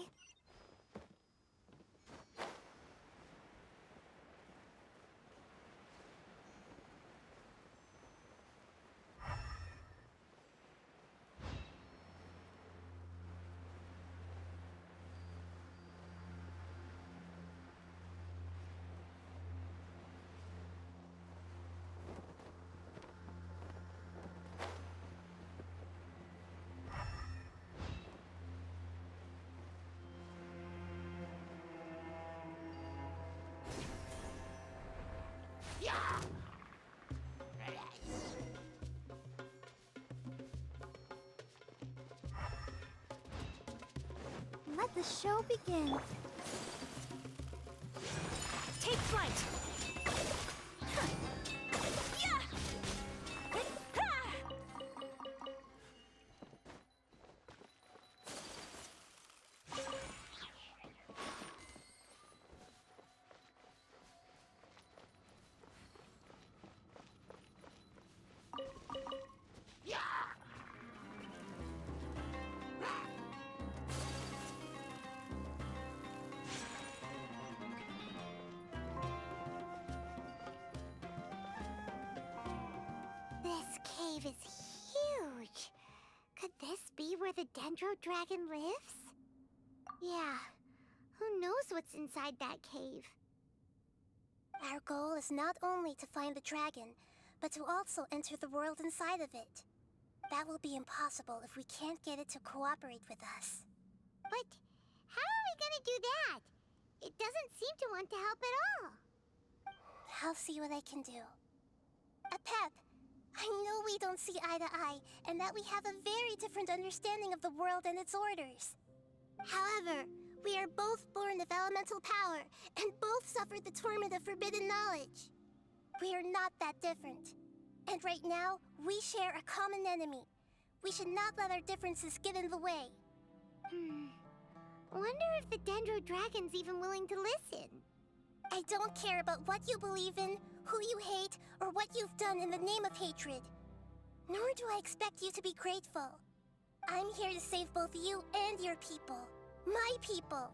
Let the show begin. Take flight! This cave is huge. Could this be where the Dendro Dragon lives? Yeah. Who knows what's inside that cave? Our goal is not only to find the dragon, but to also enter the world inside of it. That will be impossible if we can't get it to cooperate with us. But how are we gonna do that? It doesn't seem to want to help at all. I'll see what I can do. Pep, I know we don't see eye to eye, and that we have a very different understanding of the world and its orders. However, we are both born of elemental power, and both suffered the torment of forbidden knowledge. We are not that different. And right now, we share a common enemy. We should not let our differences get in the way. Wonder if the Dendro Dragon's even willing to listen. I don't care about what you believe in, who you hate, or what you've done in the name of hatred. Nor do I expect you to be grateful. I'm here to save both you and your people. My people.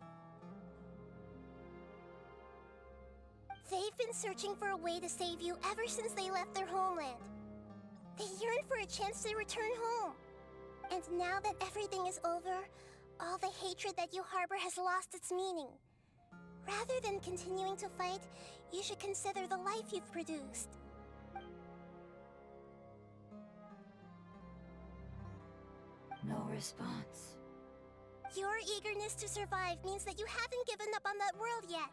They've been searching for a way to save you ever since they left their homeland. They yearn for a chance to return home. And now that everything is over, all the hatred that you harbor has lost its meaning. Rather than continuing to fight, you should consider the life you've produced. No response. Your eagerness to survive means that you haven't given up on that world yet.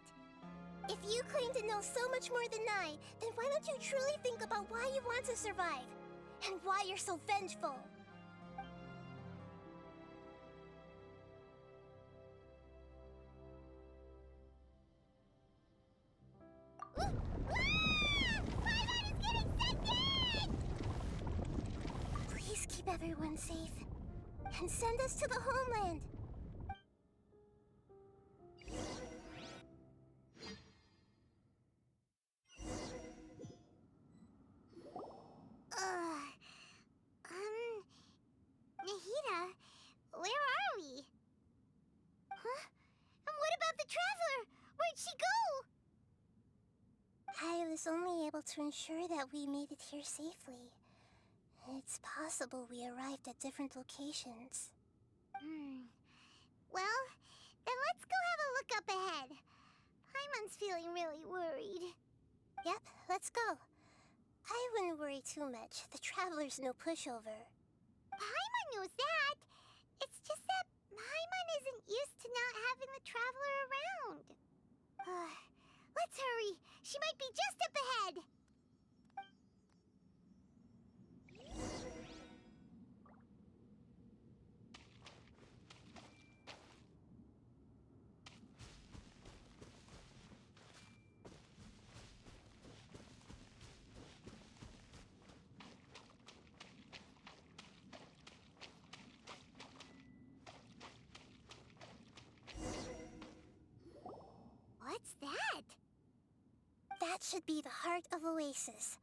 If you claim to know so much more than I, then why don't you truly think about why you want to survive? And why you're so vengeful? Heimat is getting second! Please keep everyone safe. And send us to the homeland. Nahida, where are we? Huh? And what about the traveler? Where'd she go? I was only able to ensure that we made it here safely. It's possible we arrived at different locations. Well, then let's go have a look up ahead. Paimon's feeling really worried. Yep, let's go. I wouldn't worry too much. The traveler's no pushover. Paimon knows that. It's just that Paimon isn't used to not having the traveler around. Let's hurry. She might be just up ahead. What's that? That should be the heart of Oasis.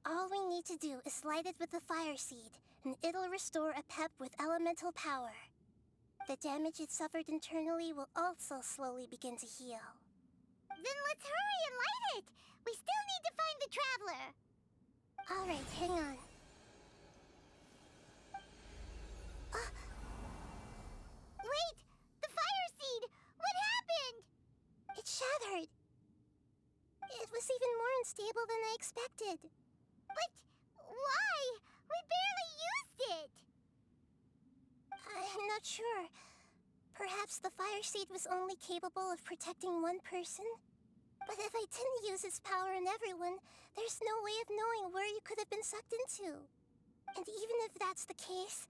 All we need to do is light it with the fire seed, and it'll restore a pep with elemental power. The damage it suffered internally will also slowly begin to heal. Then let's hurry and light it! We still need to find the traveler! Alright, hang on. Wait! The fire seed! What happened? It shattered. It was even more unstable than I expected. But why? We barely used it! I'm not sure. Perhaps the fire seed was only capable of protecting one person? But if I didn't use its power on everyone, there's no way of knowing where you could have been sucked into. And even if that's the case,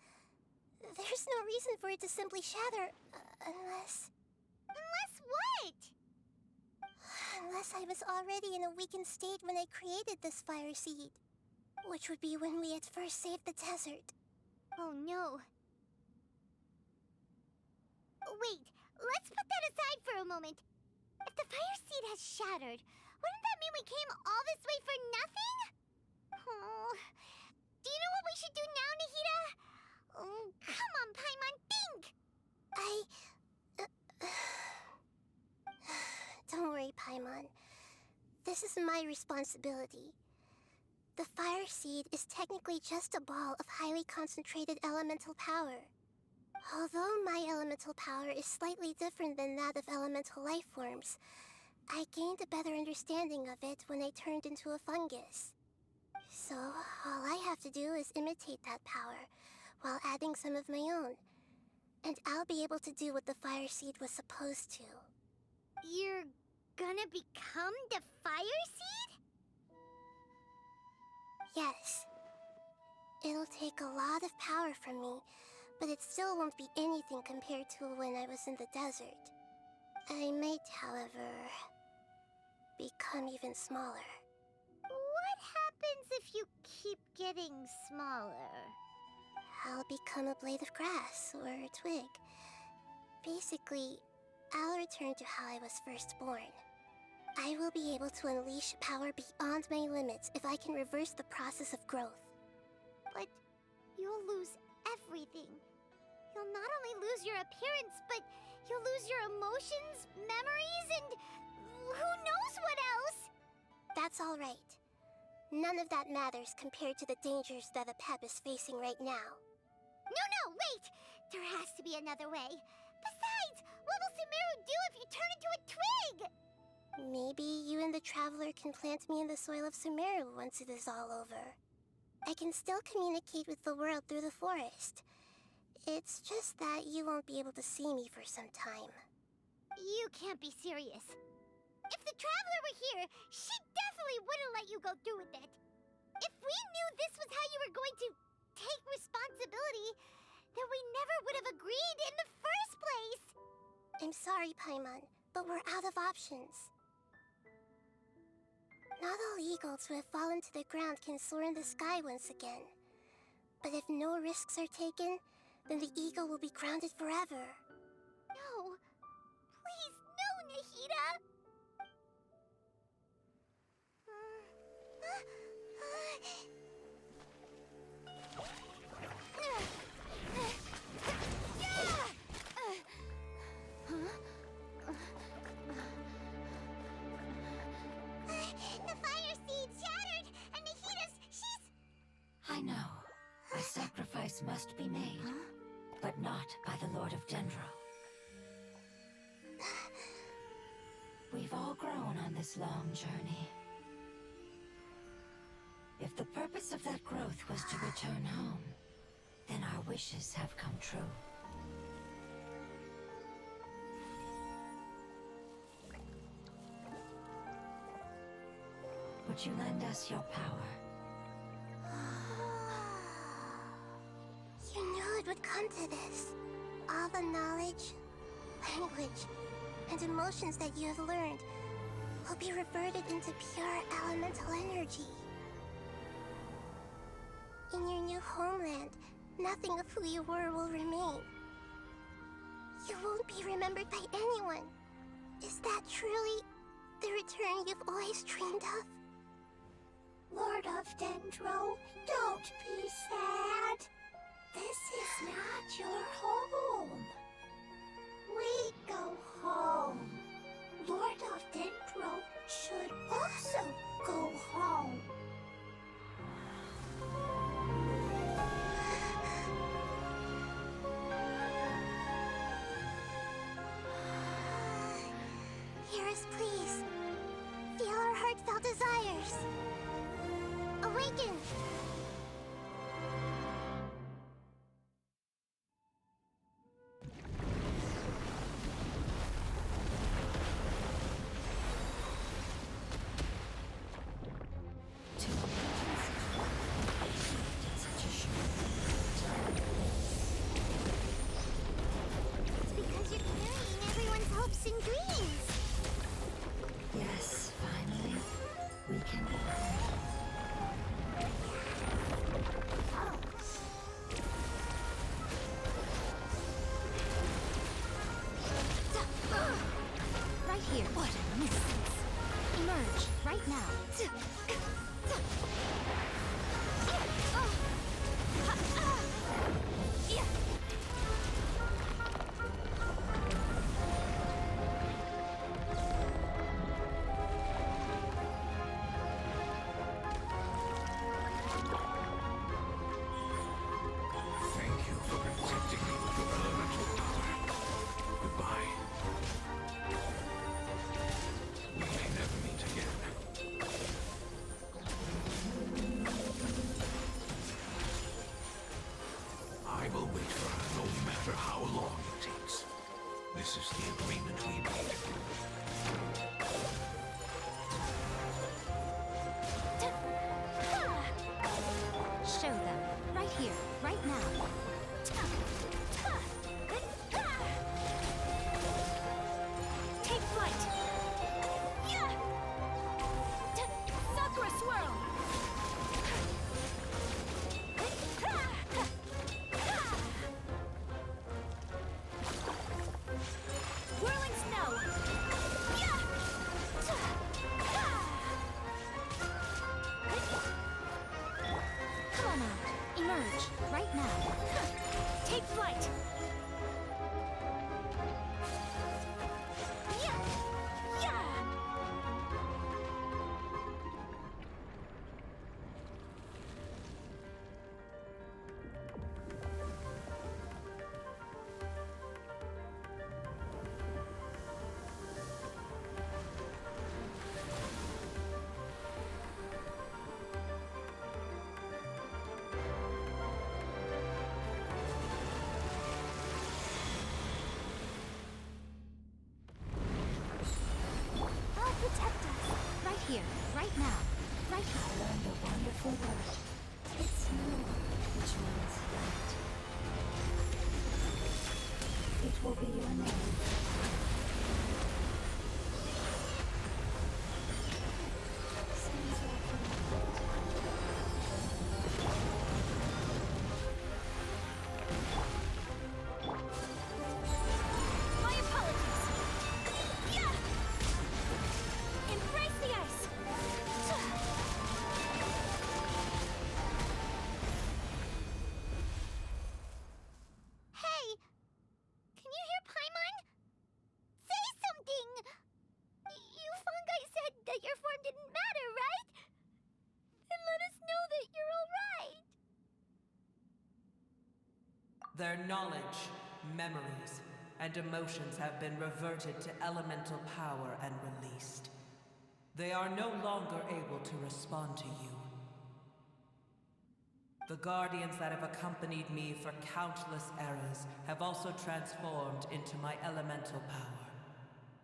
there's no reason for it to simply shatter, unless... Unless what? Unless I was already in a weakened state when I created this fire seed. Which would be when we had first saved the desert. Oh no. Wait, let's put that aside for a moment. If the fire seed has shattered, wouldn't that mean we came all this way for nothing? Oh, do you know what we should do now, Nahida? Oh, come on, Paimon, think! Don't worry, Paimon. This is my responsibility. The fire seed is technically just a ball of highly concentrated elemental power. Although my elemental power is slightly different than that of elemental life forms, I gained a better understanding of it when I turned into a fungus. So, all I have to do is imitate that power, while adding some of my own. And I'll be able to do what the fire seed was supposed to. You're gonna become the fire seed? Yes. It'll take a lot of power from me, but it still won't be anything compared to when I was in the desert. I might, however, become even smaller. What happens if you keep getting smaller? I'll become a blade of grass or a twig. Basically, I'll return to how I was first born. I will be able to unleash power beyond my limits if I can reverse the process of growth. But you'll lose everything. You'll not only lose your appearance, but you'll lose your emotions, memories, and who knows what else? That's all right. None of that matters compared to the dangers that a pep is facing right now. No, wait! There has to be another way. Besides, what will Sumeru do if you turn into a twig? Maybe you and the Traveler can plant me in the soil of Sumeru once it is all over. I can still communicate with the world through the forest. It's just that you won't be able to see me for some time. You can't be serious. If the Traveler were here, she definitely wouldn't let you go through with it. If we knew this was how you were going to take responsibility, then we never would have agreed in the first place. I'm sorry, Paimon, but we're out of options. Not all eagles who have fallen to the ground can soar in the sky once again. But if no risks are taken, then the eagle will be grounded forever. No. Please, no, Nahida! The fire seed shattered, and she's... I know. A sacrifice must be made, but not by the Lord of Dendro. We've all grown on this long journey. If the purpose of that growth was to return home, then our wishes have come true. Would you lend us your power? You knew it would come to this. All the knowledge, language, and emotions that you have learned will be reverted into pure elemental energy. In your new homeland, nothing of who you were will remain. You won't be remembered by anyone. Is that truly the return you've always dreamed of? Lord of Dendro, don't be sad. This is not your home. We go home. Lord of Dendro should also go home. Hear us, please. Feel our heartfelt desires. Awaken! It's because you're carrying everyone's hopes and dreams. Yes, finally, we can go home. Right here. What a nuisance. Emerge right now. Thank you for protecting me with your elemental power. Goodbye. We may never meet again. I will wait for her no matter how long it takes. This is the agreement we made. Show them. Right here. Right now. Take flight. Sakura swirl. Whirling snow. Come on out. Emerge right now. Take flight. I'll protect us. Right here. Right now. Right here. I learned a wonderful word. It's more, which means light. It will be your name. Seems like My apologies. Embrace the ice. Hey! Can you hear Paimon? Say something! You fungi said that your form didn't matter, right? Then let us know that you're alright! Their knowledge, memories, and emotions have been reverted to elemental power and released. They are no longer able to respond to you. The guardians that have accompanied me for countless eras have also transformed into my elemental power,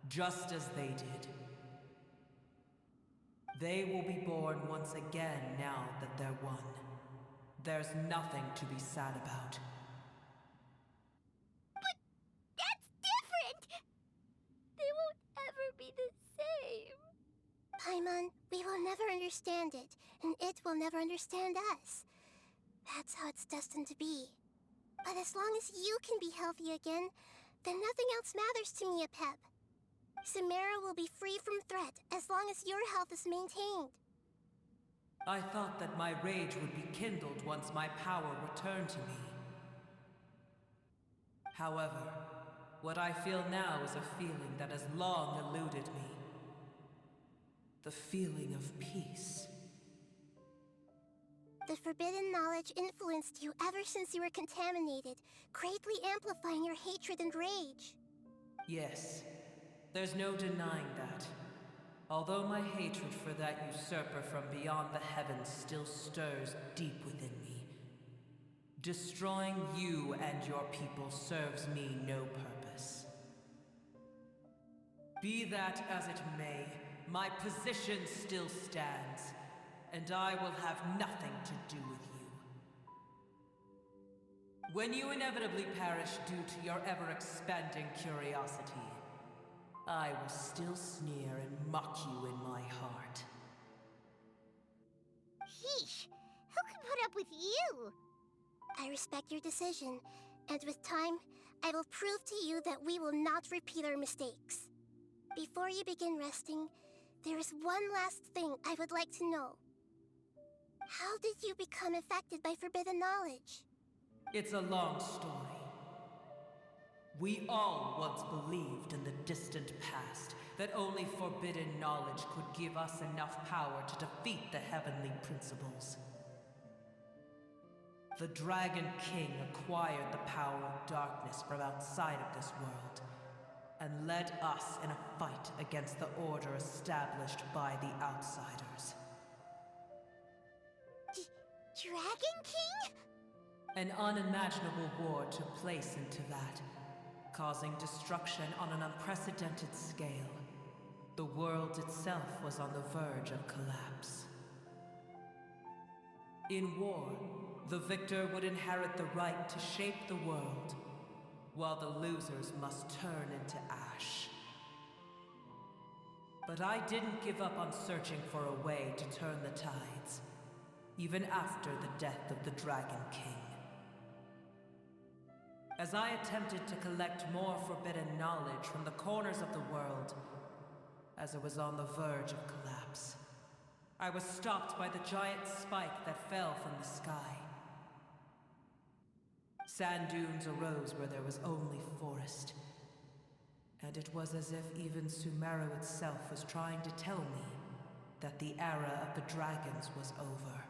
just as they did. They will be born once again now that they're one. There's nothing to be sad about. But that's different! They won't ever be the same. Paimon, we will never understand it, and it will never understand us. That's how it's destined to be. But as long as you can be healthy again, then nothing else matters to me, Apep. Samara will be free from threat as long as your health is maintained. I thought that my rage would be kindled once my power returned to me. However, what I feel now is a feeling that has long eluded me. The feeling of peace. The forbidden knowledge influenced you ever since you were contaminated, greatly amplifying your hatred and rage. Yes, there's no denying that. Although my hatred for that usurper from beyond the heavens still stirs deep within me, destroying you and your people serves me no purpose. Be that as it may, my position still stands, and I will have nothing to do with you. When you inevitably perish due to your ever-expanding curiosity, I will still sneer and mock you in my heart. Yeesh, who can put up with you? I respect your decision, and with time, I will prove to you that we will not repeat our mistakes. Before you begin resting, there is one last thing I would like to know. How did you become affected by forbidden knowledge? It's a long story. We all once believed in the distant past that only forbidden knowledge could give us enough power to defeat the heavenly principles. The Dragon King acquired the power of darkness from outside of this world, and led us in a fight against the order established by the outsiders. Dragon King? An unimaginable war took place into that, causing destruction on an unprecedented scale. The world itself was on the verge of collapse. In war, the victor would inherit the right to shape the world, while the losers must turn into ash. But I didn't give up on searching for a way to turn the tides, even after the death of the Dragon King. As I attempted to collect more forbidden knowledge from the corners of the world, as it was on the verge of collapse, I was stopped by the giant spike that fell from the sky. Sand dunes arose where there was only forest, and it was as if even Sumeru itself was trying to tell me that the era of the dragons was over.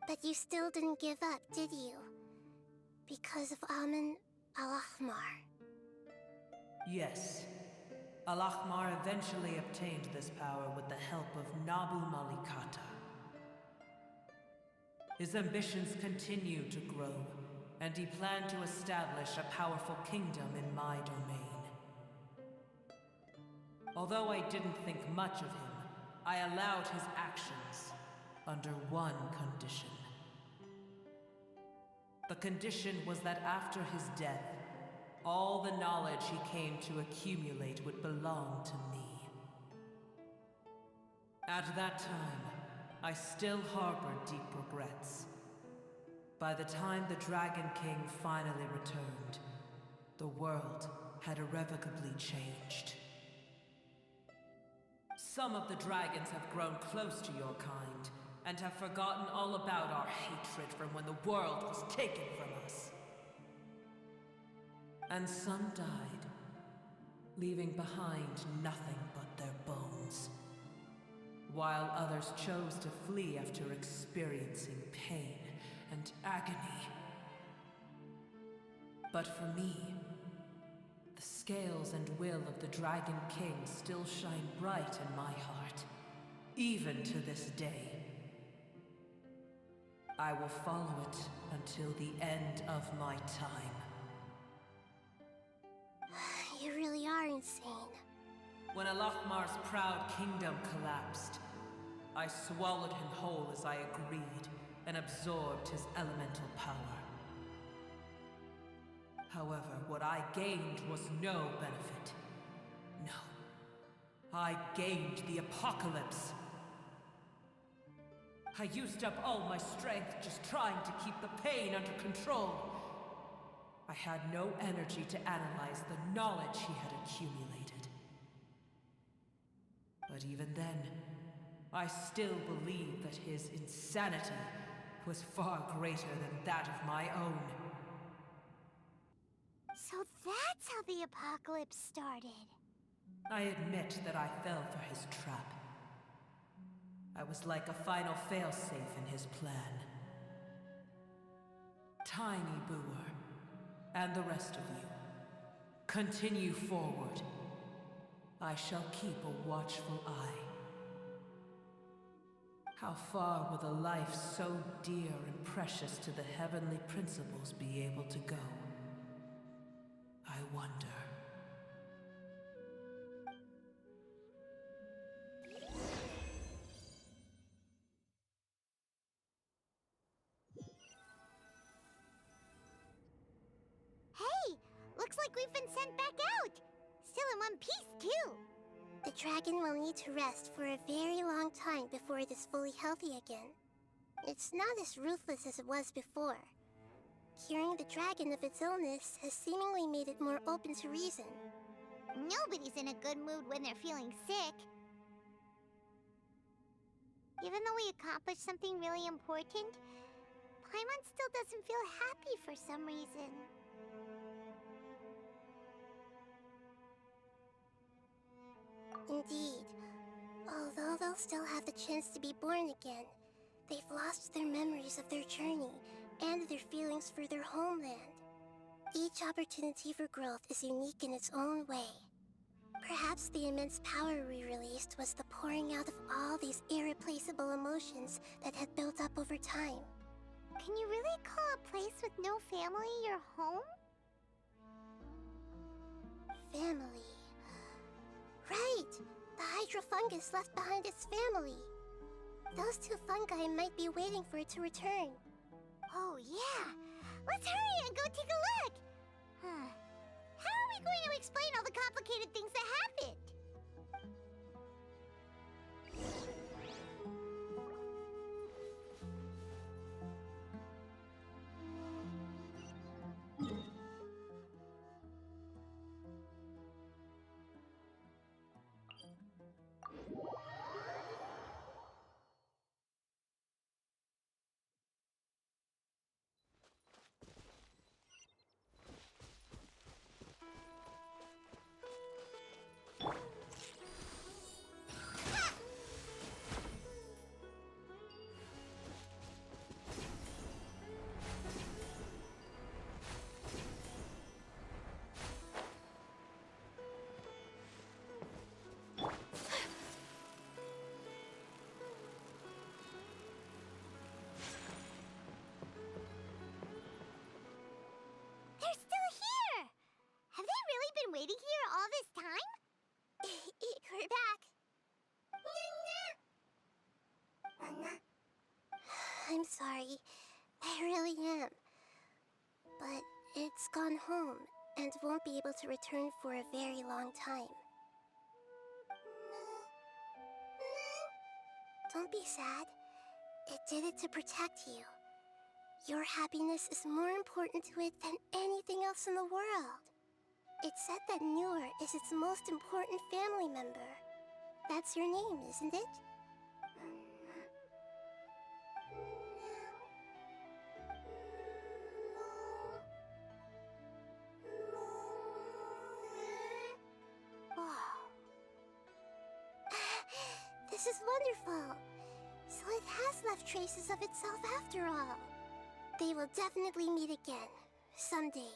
But you still didn't give up, did you? Because of Amun Al-Ahmar. Yes. Al-Ahmar eventually obtained this power with the help of Nabu Malikata. His ambitions continued to grow, and he planned to establish a powerful kingdom in my domain. Although I didn't think much of him, I allowed his actions under one condition. The condition was that after his death, all the knowledge he came to accumulate would belong to me. At that time, I still harbored deep regrets. By the time the Dragon King finally returned, the world had irrevocably changed. Some of the dragons have grown close to your kind, and have forgotten all about our hatred from when the world was taken from us. And some died, leaving behind nothing but their bones, while others chose to flee after experiencing pain and agony. But for me, the scales and will of the Dragon King still shine bright in my heart, even to this day. I will follow it until the end of my time. You really are insane. When Alachmar's proud kingdom collapsed, I swallowed him whole as I agreed, and absorbed his elemental power. However, what I gained was no benefit. No. I gained the apocalypse. I used up all my strength just trying to keep the pain under control. I had no energy to analyze the knowledge he had accumulated. But even then, I still believe that his insanity was far greater than that of my own. So that's how the apocalypse started. I admit that I fell for his trap. I was like a final failsafe in his plan. Tiny Booer, and the rest of you, continue forward. I shall keep a watchful eye. How far will a life so dear and precious to the heavenly principles be able to go? I wonder. Hey! Looks like we've been sent back out! Still in one piece, too! The dragon will need to rest for a very long time before it is fully healthy again. It's not as ruthless as it was before. Curing the dragon of its illness has seemingly made it more open to reason. Nobody's in a good mood when they're feeling sick. Even though we accomplished something really important, Paimon still doesn't feel happy for some reason. Indeed. Although they'll still have the chance to be born again, they've lost their memories of their journey and their feelings for their homeland. Each opportunity for growth is unique in its own way. Perhaps the immense power we released was the pouring out of all these irreplaceable emotions that had built up over time. Can you really call a place with no family your home? Family. Right! The hydrofungus left behind its family. Those two fungi might be waiting for it to return. Oh, yeah! Let's hurry and go take a look! Huh. How are we going to explain all the complicated things that happened? They're still here! Have they really been waiting here all this time? We're back. I'm sorry. I really am. But it's gone home and won't be able to return for a very long time. Don't be sad. It did it to protect you. Your happiness is more important to it than anything else in the world. It's said that Newer is its most important family member. That's your name, isn't it? This is wonderful. So it has left traces of itself after all. They will definitely meet again, someday.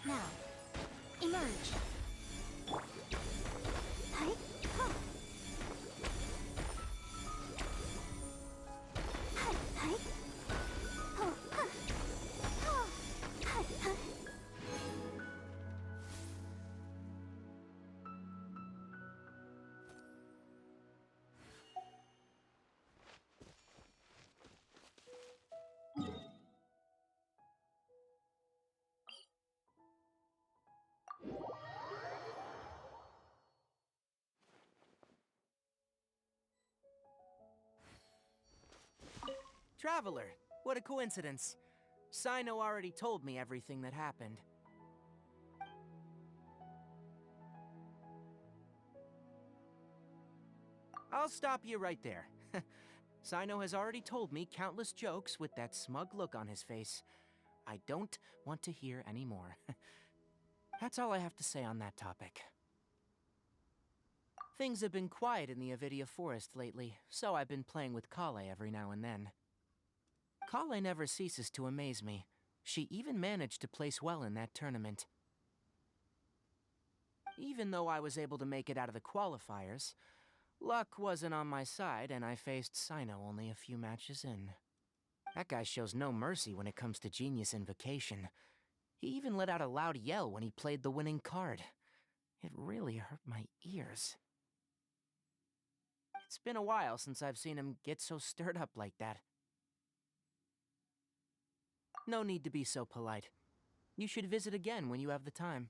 Now, emerge. Hi, ha. Hi, hi. Ho, ha. Ho. Hi, ha. Traveler, what a coincidence. Sino already told me everything that happened. I'll stop you right there. Sino has already told me countless jokes with that smug look on his face. I don't want to hear any more. That's all I have to say on that topic. Things have been quiet in the Avidia forest lately, so I've been playing with Kale every now and then. Kale never ceases to amaze me. She even managed to place well in that tournament. Even though I was able to make it out of the qualifiers, luck wasn't on my side and I faced Sino only a few matches in. That guy shows no mercy when it comes to Genius Invocation. He even let out a loud yell when he played the winning card. It really hurt my ears. It's been a while since I've seen him get so stirred up like that. No need to be so polite. You should visit again when you have the time.